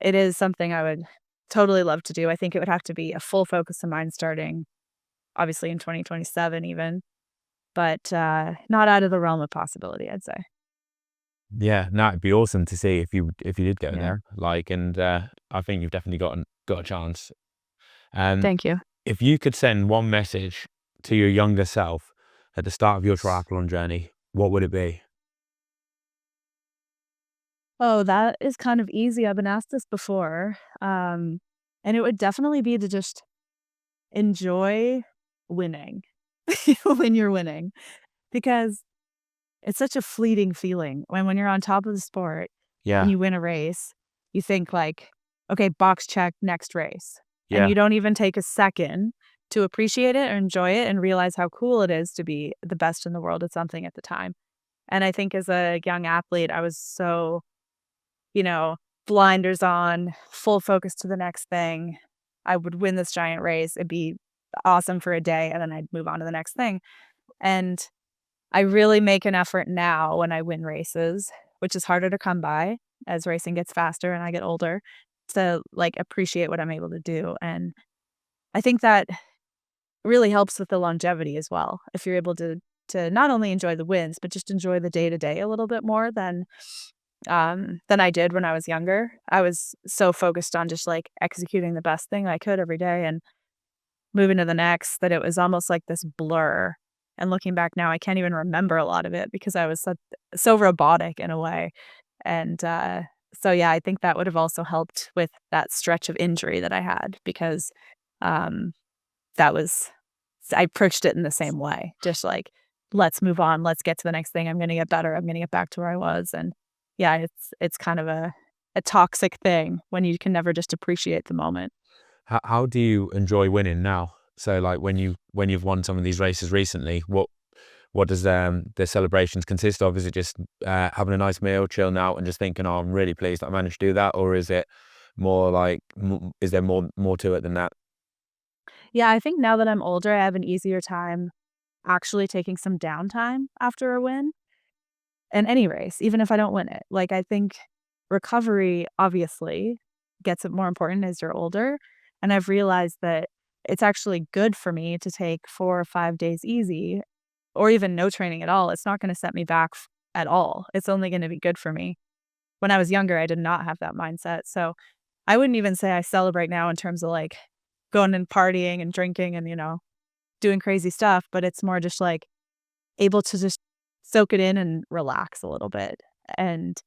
it is something I would totally love to do. I think it would have to be a full focus of mine starting obviously in 2027 even, but, not out of the realm of possibility, I'd say. Yeah, no, it'd be awesome to see if you did go Yeah. there. Like, and I think you've definitely got a chance. Um, Thank you. if you could send one message to your younger self at the start of your triathlon journey, what would it be? Oh, that is kind of easy. I've been asked this before, and it would definitely be to just enjoy winning when you're winning, because it's such a fleeting feeling when you're on top of the sport and Yeah, you win a race, you think like, "Okay, box check, next race." And yeah, you don't even take a second to appreciate it or enjoy it and realize how cool it is to be the best in the world at something at the time. And I think as a young athlete, I was so, you know, blinders on, full focus to the next thing. I would win this giant race, it'd be awesome for a day, and then I'd move on to the next thing. And I really make an effort now when I win races, which is harder to come by as racing gets faster and I get older, to, like, appreciate what I'm able to do, and I think that really helps with the longevity as well. If you're able to not only enjoy the wins, but just enjoy the day to day a little bit more than I did when I was younger. I was so focused on just, like, executing the best thing I could every day and moving to the next that it was almost like this blur. And looking back now, I can't even remember a lot of it because I was so robotic in a way. And so, yeah, I think that would have also helped with that stretch of injury that I had because um, that was, I approached it in the same way, just like, let's move on, let's get to the next thing. I'm going to get better. I'm going to get back to where I was. And yeah, it's kind of a toxic thing when you can never just appreciate the moment. How do you enjoy winning now? So like when you've won some of these races recently, what does the celebrations consist of? Is it just having a nice meal, chilling out, and just thinking, "Oh, I'm really pleased that I managed to do that," or is it more like, is there more to it than that? Yeah, I think now that I'm older, I have an easier time actually taking some downtime after a win in any race, even if I don't win it. Like, I think recovery obviously gets it more important as you're older. And I've realized that it's actually good for me to take 4 or 5 days easy or even no training at all. It's not going to set me back at all. It's only going to be good for me. When I was younger, I did not have that mindset. So I wouldn't even say I celebrate now in terms of like going and partying and drinking and, doing crazy stuff, but it's more just like able to just soak it in and relax a little bit and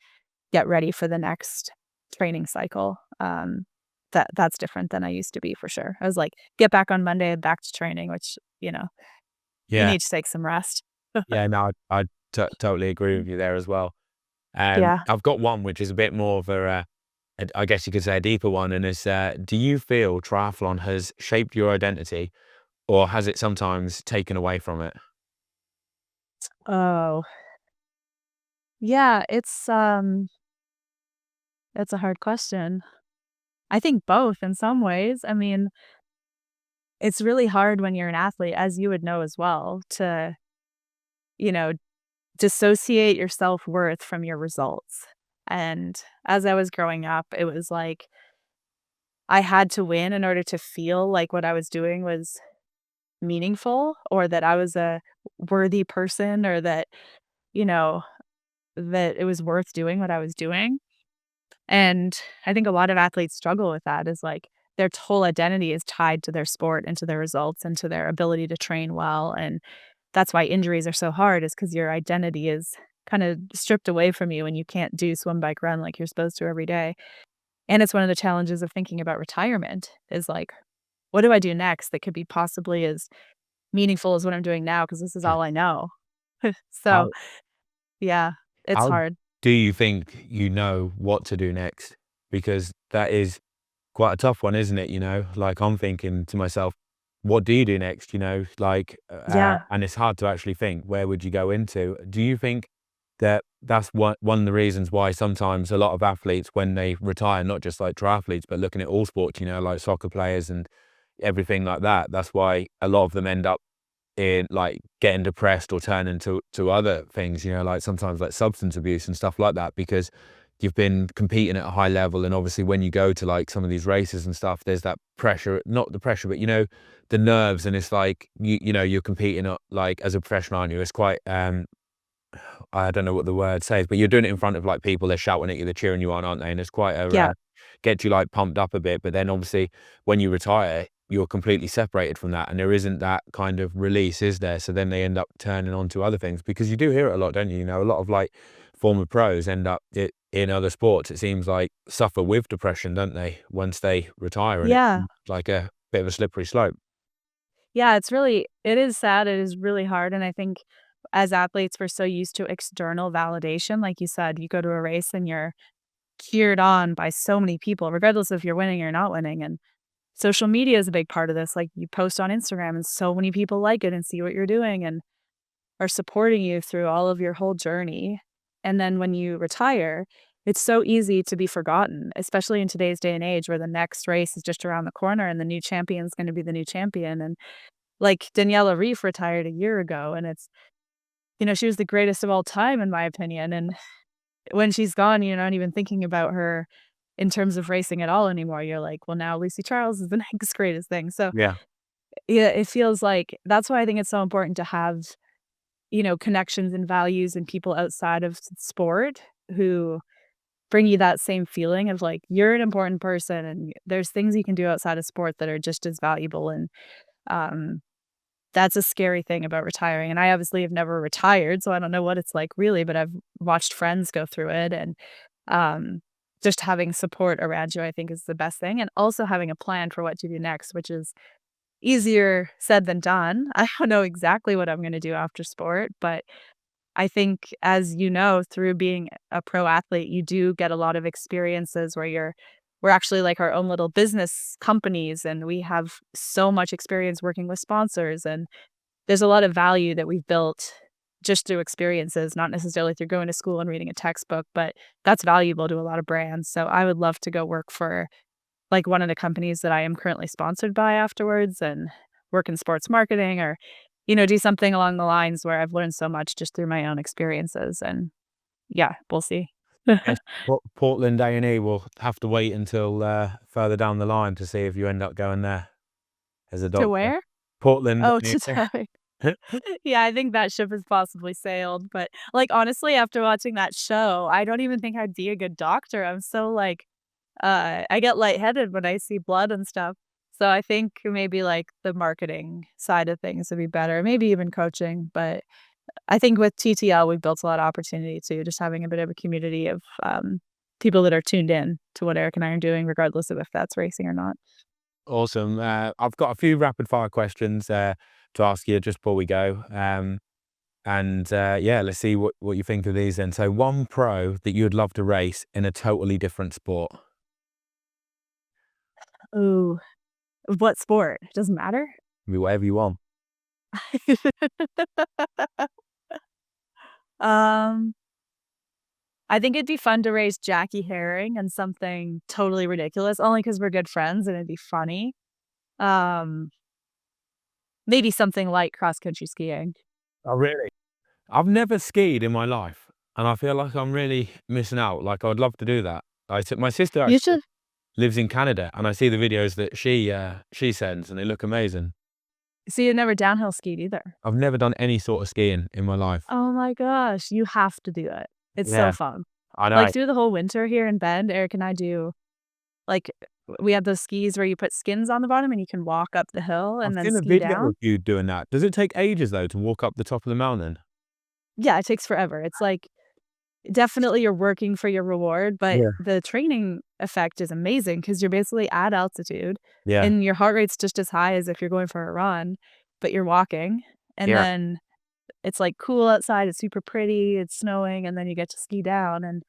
get ready for the next training cycle. That's different than I used to be for sure. I was like, get back on Monday and back to training, which, you Yeah, need to take some rest. yeah, no, I totally agree with you there as well. Yeah. I've got one which is a bit more of I guess you could say a deeper one, and it's, do you feel triathlon has shaped your identity, or has it sometimes taken away from it? Oh, yeah, it's a hard question. I think both in some ways. I mean, it's really hard when you're an athlete, as you would know as well, to, you know, dissociate your self-worth from your results. And as I was growing up, it was like I had to win in order to feel like what I was doing was meaningful or that I was a worthy person or that, you know, that it was worth doing what I was doing. And I think a lot of athletes struggle with that is like their whole identity is tied to their sport and to their results and to their ability to train well. And that's why injuries are so hard is because your identity is kind of stripped away from you and you can't do swim, bike, run like you're supposed to every day. And it's one of the challenges of thinking about retirement is like, what do I do next that could be possibly as meaningful as what I'm doing now? Because this is all I know. So How yeah, it's how hard. do you think you know what to do next? Because that is quite a tough one, isn't it? Like I'm thinking to myself, what do you do next? Like, Yeah. and it's hard to actually think, where would you go into? Do you think that that's one of the reasons why sometimes a lot of athletes, when they retire, not just like triathletes, but looking at all sports, like soccer players and everything like that, that's why a lot of them end up in like getting depressed or turning to other things, like sometimes like substance abuse and stuff like that, because you've been competing at a high level. And obviously when you go to like some of these races and stuff, there's that pressure, not the pressure, but the nerves. And it's like, you're competing like as a professional, aren't you? It's quite, I don't know what the word says, but you're doing it in front of like people, they're shouting at you, they're cheering you on, aren't they? And it's quite Yeah. gets you like pumped up a bit. But then obviously when you retire, you're completely separated from that, and there isn't that kind of release, is there? So then they end up turning on to other things, because you do hear it a lot, don't you? A lot of like former pros end up in other sports, it seems like, suffer with depression, don't they, once they retire, and it's Yeah. like a bit of a slippery slope. Yeah, it is sad, it is really hard, and I think as athletes, we're so used to external validation, like you said, you go to a race and you're cheered on by so many people, regardless if you're winning or not winning, and social media is a big part of this, like, you post on Instagram and so many people like it and see what you're doing and are supporting you through all of your whole journey, and then when you retire, it's so easy to be forgotten, especially in today's day and age where the next race is just around the corner and the new champion's gonna be the new champion, and like, Daniela Ryf retired a year ago, and she was the greatest of all time in my opinion, and when she's gone, you're not even thinking about her in terms of racing at all anymore. You're like, "Well, now Lucy Charles is the next greatest thing." So, Yeah. yeah, it feels like that's why I think it's so important to have, connections and values and people outside of sport who bring you that same feeling of, like, you're an important person and there's things you can do outside of sport that are just as valuable and, um that's a scary thing about retiring. And I obviously have never retired, so I don't know what it's like really, but I've watched friends go through it. And um, just having support around you, I think, is the best thing. And also having a plan for what to do next, which is easier said than done. I don't know exactly what I'm going to do after sport, but I think, as you know, through being a pro athlete, you do get a lot of experiences where we're actually like our own little business companies, and we have so much experience working with sponsors. And there's a lot of value that we've built just through experiences, not necessarily through going to school and reading a textbook, but that's valuable to a lot of brands. So I would love to go work for like one of the companies that I am currently sponsored by afterwards and work in sports marketing, or, do something along the lines where I've learned so much just through my own experiences. And yeah, we'll see. Yes, Portland A&E will have to wait until further down the line to see if you end up going there as a To doctor. where? Portland Oh, A&E. to Thai. Yeah, I think that ship has possibly sailed. But like honestly, after watching that show, I don't even think I'd be a good doctor. I'm so like I get lightheaded when I see blood and stuff. So I think maybe like the marketing side of things would be better, maybe even coaching. But I think with TTL, we've built a lot of opportunity too, just having a bit of a community of people that are tuned in to what Eric and I are doing, regardless of if that's racing or not. Awesome. I've got a few rapid fire questions to ask you just before we go. Yeah, let's see what you think of these then. So one pro that you'd love to race in a totally different sport. Ooh, what sport? Doesn't matter. Be whatever you want. um, I think it'd be fun to race Jackie Herring and something totally ridiculous, only because we're good friends and it'd be funny. Um, Maybe something like cross country skiing. Oh, really? I've never skied in my life, and I feel like I'm really missing out. Like, I would love to do that. My sister You actually should. lives in Canada, and I see the videos that she sends, and they look amazing. So you never downhill skied either. I've never done any sort of skiing in my life. Oh my gosh, you have to do it. It's so Yeah, fun. I know. Like through the whole winter here in Bend, Eric and I do like we have those skis where you put skins on the bottom and you can walk up the hill I've and then seen a ski video down. of you doing that. Does it take ages though to walk up the top of the mountain? Yeah, it takes forever. It's like definitely you're working for your reward, but Yeah. the training effect is amazing because you're basically at altitude Yeah. and your heart rate's just as high as if you're going for a run, but you're walking. And Yeah. then it's like cool outside, it's super pretty, it's snowing, and then you get to ski down and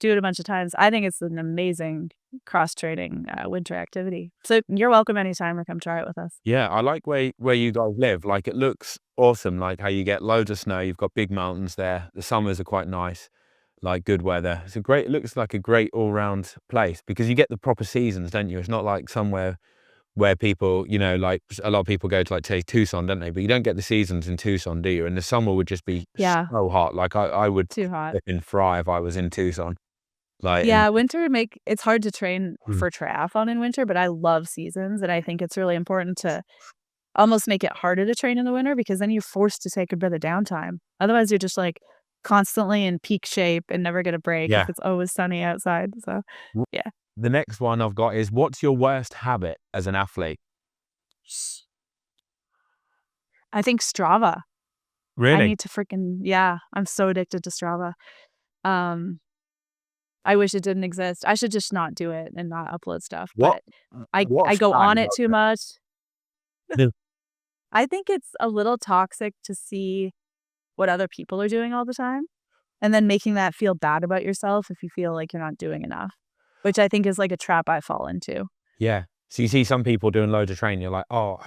do it a bunch of times. I think it's an amazing cross-training winter activity. So you're welcome anytime to come try it with us. Yeah, I like where you guys live. Like, it looks awesome. Like how you get loads of snow. You've got big mountains there. The summers are quite nice, like good weather. It looks like a great all-round place because you get the proper seasons, don't you? It's not like somewhere where people, like a lot of people go to, like, say, Tucson, don't they? But you don't get the seasons in Tucson, do you? And the summer would just be Yeah, so hot. Like, I would too hot. flipping fry if I was in Tucson. Like, and Yeah, winter make it's hard to train Mm. for triathlon in winter, but I love seasons, and I think it's really important to almost make it harder to train in the winter because then you're forced to take a bit of downtime. Otherwise, you're just, like, constantly in peak shape and never get a break if Yeah. it's always sunny outside, so, W- yeah. The next one I've got is, what's your worst habit as an athlete? I think Strava. I Really? need to freaking yeah, I'm so addicted to Strava. Um, I wish it didn't exist. I should just not do it and not upload stuff, What but I what's go bad on it about too it? much. No. I think it's a little toxic to see what other people are doing all the time, and then making that feel bad about yourself if you feel like you're not doing enough, which I think is like a trap I fall into. Yeah. So you see some people doing loads of training, you're like, "Oh,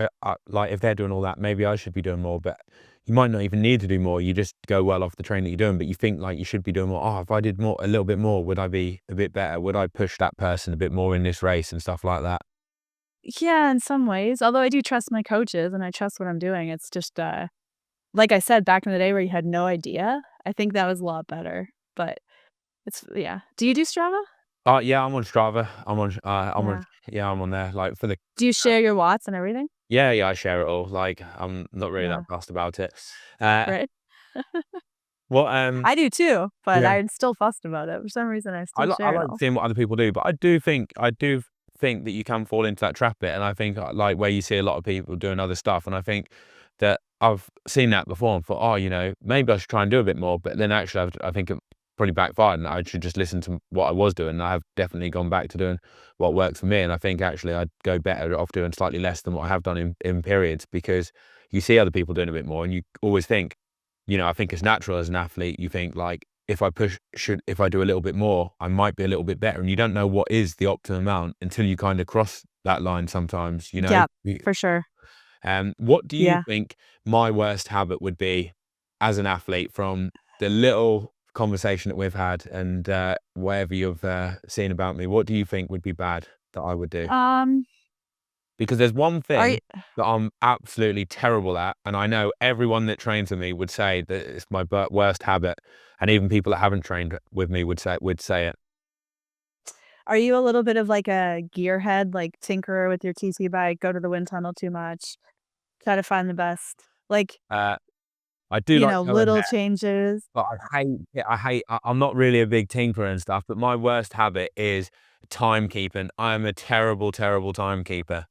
like, if they're doing all that, maybe I should be doing more," but you might not even need to do more. You just go well off the training that you're doing, but you think, like, you should be doing more. "Oh, if I did more, a little bit more, would I be a bit better? Would I push that person a bit more in this race?" and stuff like that. Yeah, in some ways, although I do trust my coaches and I trust what I'm doing. It's just, like I said, back in the day where you had no idea, I think that was a lot better, but it's yeah. Do you do Strava? Yeah, I'm on Strava. Yeah. I'm on there, like, for the Do you share your watts and everything? yeah, I share it all. Like, I'm not really that Yeah, fussed about it. Uh, right? what, I do too, but yeah. I'm still fussed about it. For some reason, I still I share it like all. seeing what other people do, but I do think that you can fall into that trap bit, and I think, like, where you see a lot of people doing other stuff, and I think that I've seen that before and thought, oh, you know, maybe I should try and do a bit more. But then actually, I think it probably backfired, and I should just listen to what I was doing. And I have definitely gone back to doing what works for me. And I think actually I'd go better off doing slightly less than what I have done in periods, because you see other people doing a bit more, and you always think, you know, I think it's natural as an athlete. You think like, if I do a little bit more, I might be a little bit better. And you don't know what is the optimum amount until you kind of cross that line sometimes, you know. Yeah, for sure. What do you Yeah. think my worst habit would be as an athlete, from the little conversation that we've had and whatever you've seen about me? What do you think would be bad that I would do? Um, Because there's one are you thing that I'm absolutely terrible at, and I know everyone that trains with me would say that it's my worst habit, and even people that haven't trained with me would say it. are you a little bit of like a gearhead, like tinkerer with your TT bike, go to the wind tunnel too much, try to find the best, like, Uh, I do like going little there, changes? but I'm not really a big tinkerer and stuff, but my worst habit is timekeeping. I am a terrible, terrible timekeeper.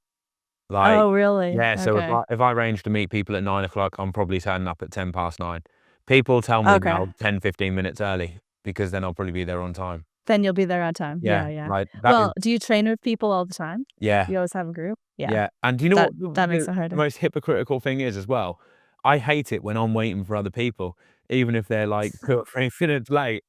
Like, Oh, really? yeah, so Okay. if I arrange to meet people at 9 o'clock, I'm probably turning up at 9:10. People tell me Okay. now 10, 15 minutes early, because then I'll probably be there on time. Then you'll be there on time. Yeah, Yeah, yeah. like that is Well, do you train with people all the time? yeah. You always have a group? Yeah. Yeah, and do you know That what that makes the it the harder. most hypocritical thing is as well? I hate it when I'm waiting for other people, even if they're like 2 or 3 minutes late.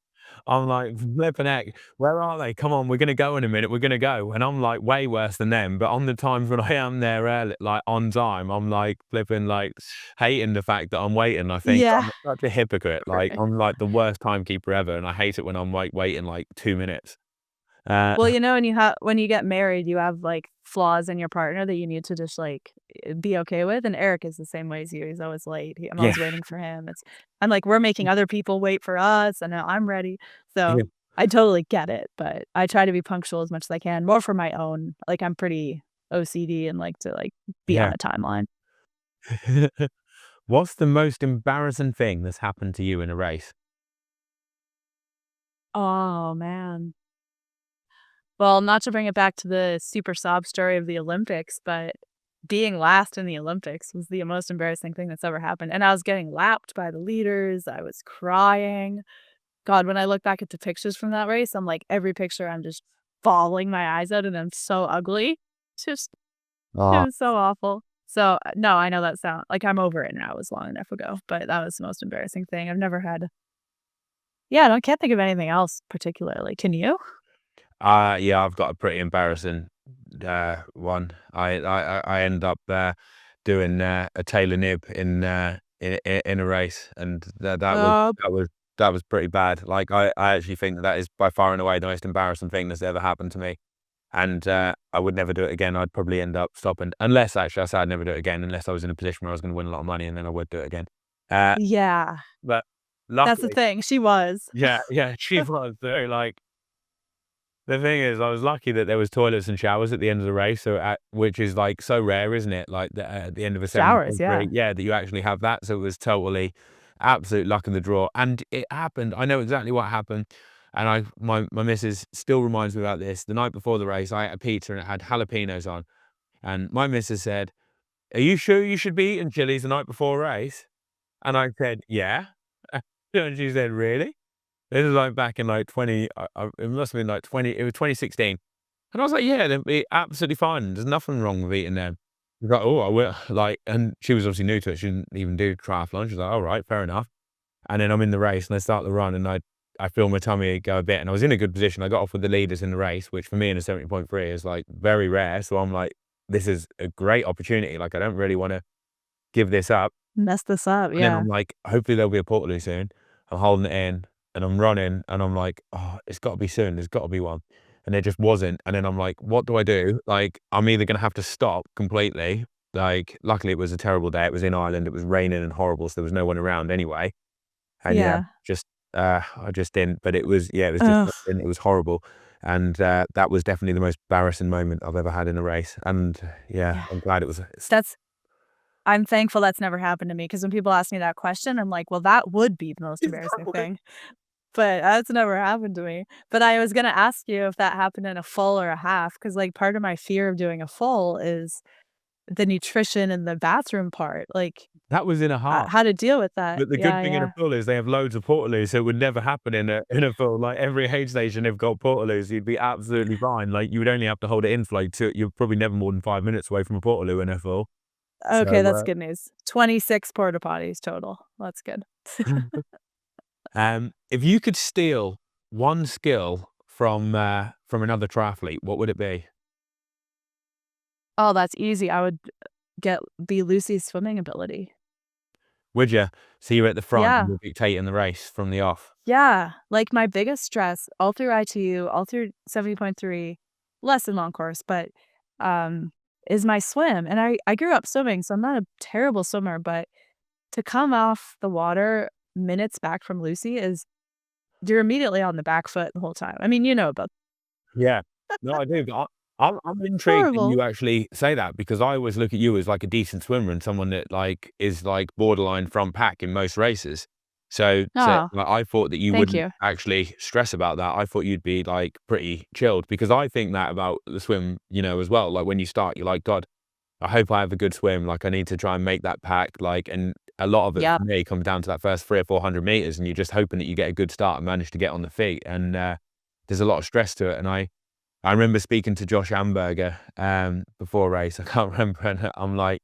I'm like, "Flipping heck, where are they? Come on, we're gonna go in a minute, we're gonna go." And I'm like way worse than them, but on the times when I am there early, like on time, I'm like flipping like hating the fact that I'm waiting. I think Yeah. I'm such a hypocrite. Like, Right. I'm like the worst timekeeper ever, and I hate it when I'm like waiting like 2 minutes. Uh, Well, when you get married, you have, like, flaws in your partner that you need to just, like, be okay with, and Eric is the same way as you, he's always late, I'm yeah. always waiting for him, I'm like, "We're making other people wait for us, and now I'm ready." So, Yeah. I totally get it, but I try to be punctual as much as I can, more for my own like, I'm pretty OCD and like to, like, be on Yeah. a timeline. What's the most embarrassing thing that's happened to you in a race? Oh, man. Well, not to bring it back to the super sob story of the Olympics, but being last in the Olympics was the most embarrassing thing that's ever happened, and I was getting lapped by the leaders, I was crying. God, when I look back at the pictures from that race, I'm like, every picture, I'm just bawling my eyes out, and I'm so ugly. It's just it Oh, was so awful. So, no, I know that sound like, I'm over it now, it was long enough ago, but that was the most embarrassing thing. I've never had yeah, I can't think of anything else particularly. Can you? yeah, I've got a pretty embarrassing one. I ended up doing a tailor nib in a race, and Uh, that was pretty bad. Like, I actually think that that is by far and away the most embarrassing thing that's ever happened to me. And I would never do it again. I'd probably end up stopping, unless actually I said I'd never do it again, unless I was in a position where I was going to win a lot of money, and then I would do it again. Uh, yeah, but that's the luckily, thing, she was. yeah, yeah, she was. So, like, the thing is, I was lucky that there was toilets and showers at the end of the race, so which is like so rare, isn't it? Like, at the end of a Showers, yeah. 7.3, yeah, that you actually have that. So it was totally absolute luck in the draw, and it happened. I know exactly what happened, and my missus still reminds me about this. The night before the race, I ate a pizza and it had jalapeños on, and my missus said, "Are you sure you should be eating chilies the night before a race?" And I said, "Yeah." And she said, "Really?" This is like back in like 20, it must have been like 20, it was 2016. And I was like, "Yeah, they'd be absolutely fine. There's nothing wrong with eating them." She's like, "Oh, I will." Like, and she was obviously new to it. She didn't even do triathlon. She's like, "All right, fair enough." And then I'm in the race and I start the run and I feel my tummy go a bit, and I was in a good position. I got off with the leaders in the race, which for me in a 70.3 is like very rare. So I'm like, this is a great opportunity. Like, I don't really want to give this up. Mess this up, And then yeah. I'm like, hopefully there'll be a Portaloo soon. I'm holding it in and I'm running and I'm like, oh, it's got to be soon. There's got to be one. And there just wasn't. And then I'm like, what do I do? Like, I'm either going to have to stop completely. Like, luckily it was a terrible day. It was in Ireland. It was raining and horrible. So there was no one around anyway. And yeah, Yeah. just, I just didn't. But it was, yeah, it was just, Ugh, it was horrible. And that was definitely the most embarrassing moment I've ever had in a race. And yeah, yeah. I'm glad it was. That's I'm thankful that's never happened to me because when people ask me that question, I'm like, "Well, that would be the most embarrassing thing." But that's never happened to me. But I was gonna ask you if that happened in a full or a half, because like, part of my fear of doing a full is the nutrition and the bathroom part, like That was in a half. how to deal with that. But the good Yeah, thing in a yeah. pool is they have loads of portaloos, so it would never happen in a pool. Like, every aid station, they've got portaloos, you'd be absolutely fine. Like, you would only have to hold it in for, like, 2 you're probably never more than 5 minutes away from a portaloo in a pool. Okay, that's So, good news. 26 porta potties total. That's good. if you could steal one skill from another triathlete, what would it be? Oh, that's easy. I would be Lucy's swimming ability. Would you? So you're at the front and Yeah. you're dictating the race from the off? Yeah. Like, my biggest stress all through ITU, all through 70.3, less than long course, but, um, is my swim, and I grew up swimming, so I'm not a terrible swimmer, but to come off the water minutes back from Lucy is you're immediately on the back foot the whole time. I mean, you know about Yeah. No, I do, but I'm intrigued that horrible. you actually say that, because I always look at you as, like, a decent swimmer and someone that, like, is, like, borderline front pack in most races. So, Oh, like, I thought that you thank wouldn't you. actually stress about that. I thought you'd be, like, pretty chilled, because I think that about the swim, as well. Like, when you start, you're like, "God, I hope I have a good swim, like, I need to try and make that pack," like, and a lot of it Yeah. for me comes down to that first 300 or 400 meters, and you're just hoping that you get a good start and manage to get on the feet, and, there's a lot of stress to it, and I remember speaking to Josh Amberger, before a race, I can't remember, and I'm like,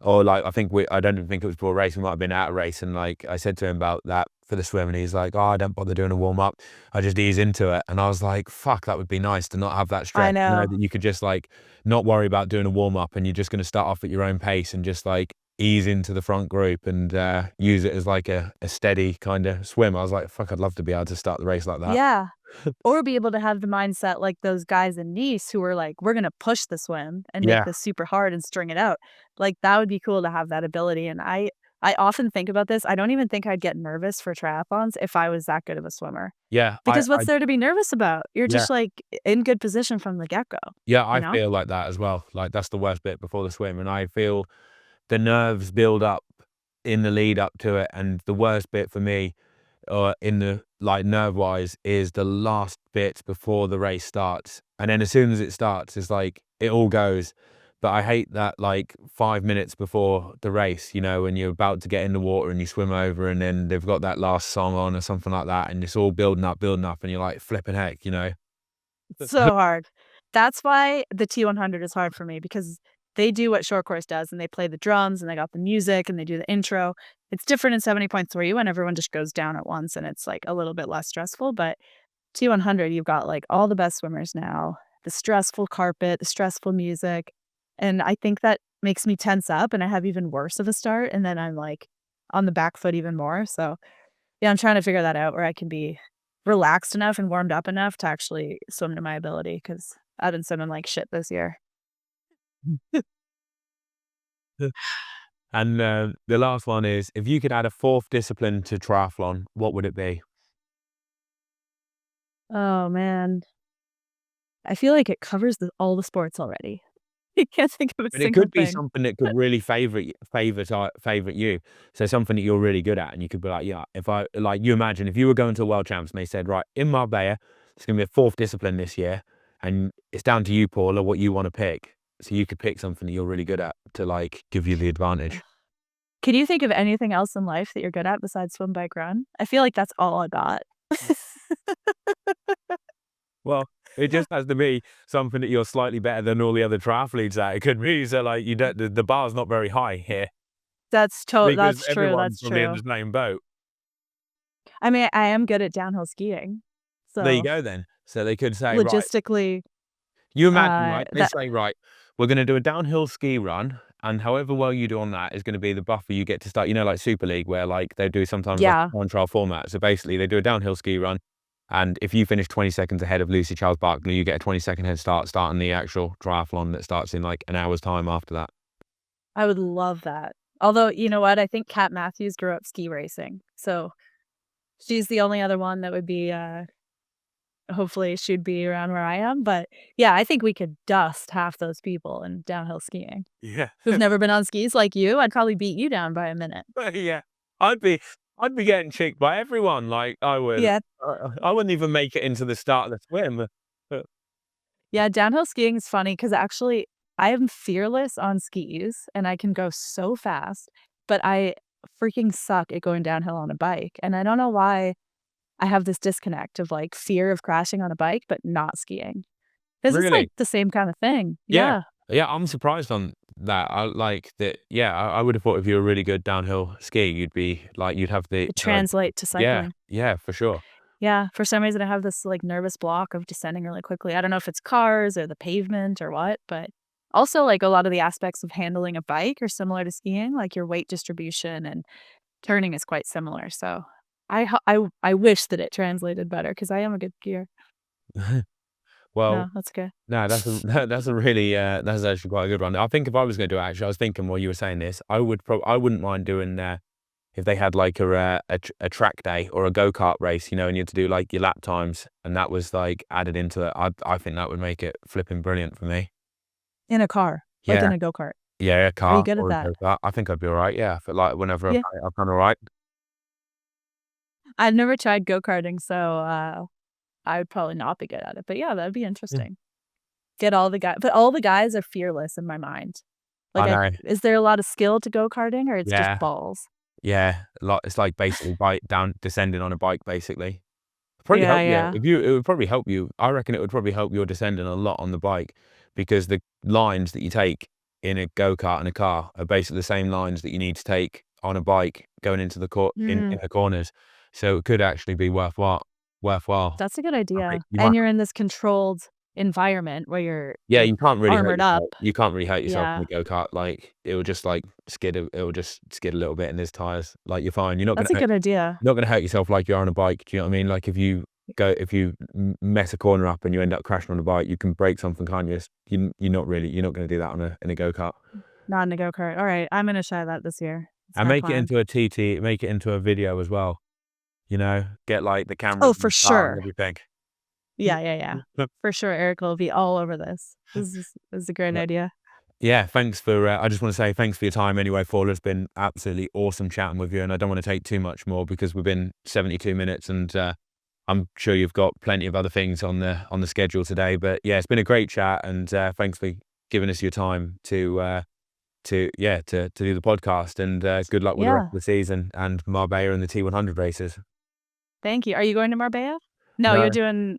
or like, I don't even think it was before a race, we might have been at a race, and like, I said to him about that for the swim, and he's like, "Oh, I don't bother doing a warm up, I just ease into it." And I was like, "Fuck, that would be nice to not have that I stress, know. that you could just like, not worry about doing a warm up, and you're just gonna start off at your own pace and just like ease into the front group and, use it as like a steady kinda swim." I was like, "Fuck, I'd love to be able to start the race like that." Yeah. Or be able to have the mindset like those guys in Nice who were like, "We're gonna push the swim and make Yeah, this super hard and string it out." Like, that would be cool to have that ability, and I often think about this. I don't even think I'd get nervous for triathlons if I was that good of a swimmer, yeah, because I what's there to be nervous about? You're yeah. just, like, in good position from the get-go, Yeah, you I know? feel like that as well. Like, that's the worst bit before the swim, and I feel the nerves build up in the lead up to it, and the worst bit for me, in the like, nerve-wise, is the last bit before the race starts, and then as soon as it starts, it's like, it all goes, but I hate that, like, 5 minutes before the race, when you're about to get in the water and you swim over, and then they've got that last song on or something like that, and it's all building up, and you're like, "Flipping heck?" So hard. That's why the T100 is hard for me because they do what short course does, and they play the drums, and they got the music, and they do the intro. It's different in 70.3 when everyone just goes down at once, and it's, like, a little bit less stressful, but T100, you've got, like, all the best swimmers now, the stressful carpet, the stressful music, and I think that makes me tense up, and I have even worse of a start, and then I'm, like, on the back foot even more, so yeah, I'm trying to figure that out where I can be relaxed enough and warmed up enough to actually swim to my ability because 'cause I've been swimming like shit this year. And, the last one is, if you could add a 4th discipline to triathlon, what would it be? Oh, man. I feel like it covers all the sports already. I can't think of a But it single could be thing. something that could really favorite you. So something that you're really good at, and you could be like, "Yeah, if I," like, you imagine if you were going to a world champs and they said, "Right, in Marbella, it's gonna be a 4th discipline this year, and it's down to you, Paula, what you wanna pick." So you could pick something that you're really good at to, like, give you the advantage. Can you think of anything else in life that you're good at besides swim, bike, run? I feel like that's all I got. Well, it just has to be something that you're slightly better than all the other triathletes at. It could be so, like, you don't the bar's not very high here because That's true, everyone's that's probably in true. the same boat. I mean, I am good at downhill skiing, There you so go then. So they could say, right, logistically, you imagine, right, they that say, "Right, we're gonna do a downhill ski run, and however well you do on that is gonna be the buffer you get to start," like Super League, where, like, they do sometimes, like, yeah. a time trial format. So basically, they do a downhill ski run, and if you finish 20 seconds ahead of Lucy Charles-Barclay, you get a 20-second head start starting the actual triathlon that starts in, like, an hour's time after that. I would love that. Although, you know what? I think Kat Matthews grew up ski racing, so she's the only other one that would be, hopefully she'd be around where I am, but yeah, I think we could dust half those people in downhill skiing. Yeah. Who've never been on skis like you, I'd probably beat you down by a minute. Yeah. I'd be I'd be getting cheeked by everyone, like, I would. Yeah. I wouldn't even make it into the start of the swim. Yeah, downhill skiing is funny because actually I am fearless on skis, and I can go so fast, but I freaking suck at going downhill on a bike. And I don't know why I have this disconnect of like fear of crashing on a bike, but not skiing. Because it's like Really? the same kind of thing. Yeah. Yeah. Yeah, I'm surprised on that. I like that. Yeah, I would have thought if you were really good downhill skiing, you'd be like, you'd have It like, translate to yeah, cycling. yeah, for sure. Yeah. For some reason, I have this like nervous block of descending really quickly. I don't know if it's cars or the pavement or what, but also like a lot of the aspects of handling a bike are similar to skiing, like your weight distribution and turning is quite similar. So I wish that it translated better because I am a good skier. Well, No, that's good. no, that's a that's a really, that's actually quite a good one. I think if I was gonna do it, actually, I was thinking while you were saying this, I wouldn't mind doing, if they had like a track day or a go-kart race, you know, and you had to do like your lap times, and that was like added into it. I think that would make it flipping brilliant for me. In a car, like Yeah, in a go-kart. yeah, a Are you car good at or a that? go-kart. I think I'd be all right. Yeah, but like whenever Yeah. I've done all right. I've never tried go-karting, so, I would probably not be good at it, but yeah, that'd be Yeah. interesting. Get all the guys, but all the guys are fearless in my mind. Like, I I know. is there a lot of skill to go-karting or it's just Yeah, balls? yeah. A lot. It's like basically bike down descending on a bike, basically. Probably Yeah, help you. yeah. If you It would probably help you. I reckon it would probably help your descending a lot on the bike because the lines that you take in a go-kart and a car are basically the same lines that you need to take on a bike going into the in Mm, the corners. So it could actually be worthwhile. that's a good I think idea, you might. and you're in this controlled environment where Yeah, you're you can't really hurt armored up. yourself. You can't really hurt yourself in Yeah, a go-kart. Like it will just like it'll just skid a little bit in these tires. Like you're fine. that's a good idea. You're not gonna hurt yourself like you're on a bike, do you know what I mean? Like, if you mess a corner up and you end up crashing on a bike, you can break something, can't you? You're not gonna do that on in a go-kart. Not in a go-kart. Alright, I'm gonna try that this year. It's And my make it plan. into a TT, make it into a video as well, you know? Get, like, the cameras Oh, in for the car and sure. everything. Yeah, yeah, yeah. For sure, Eric will be all over this. This is a great But, idea. yeah, I just wanna say thanks for your time anyway, Paula. It's been absolutely awesome chatting with you, and I don't wanna take too much more because we've been 72 minutes and, I'm sure you've got plenty of other things on the schedule today, but yeah, it's been a great chat, and thanks for giving us your time to do the podcast, and good luck with the rest Yeah. of the season and Marbella and the T100 races. Thank you. Are you going to Marbella? No, you're No, doing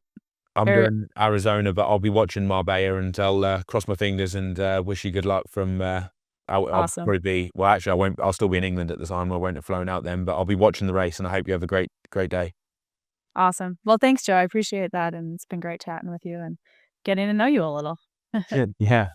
I'm er doing Arizona, but I'll be watching Marbella, and I'll cross my fingers and wish you good luck from. I'll awesome. probably be well. Actually, I won't. I'll still be in England at the time. I won't have flown out then, but I'll be watching the race, and I hope you have a great day. Awesome. Well, thanks, Joe. I appreciate that, and it's been great chatting with you and getting to know you a little. Good. Yeah.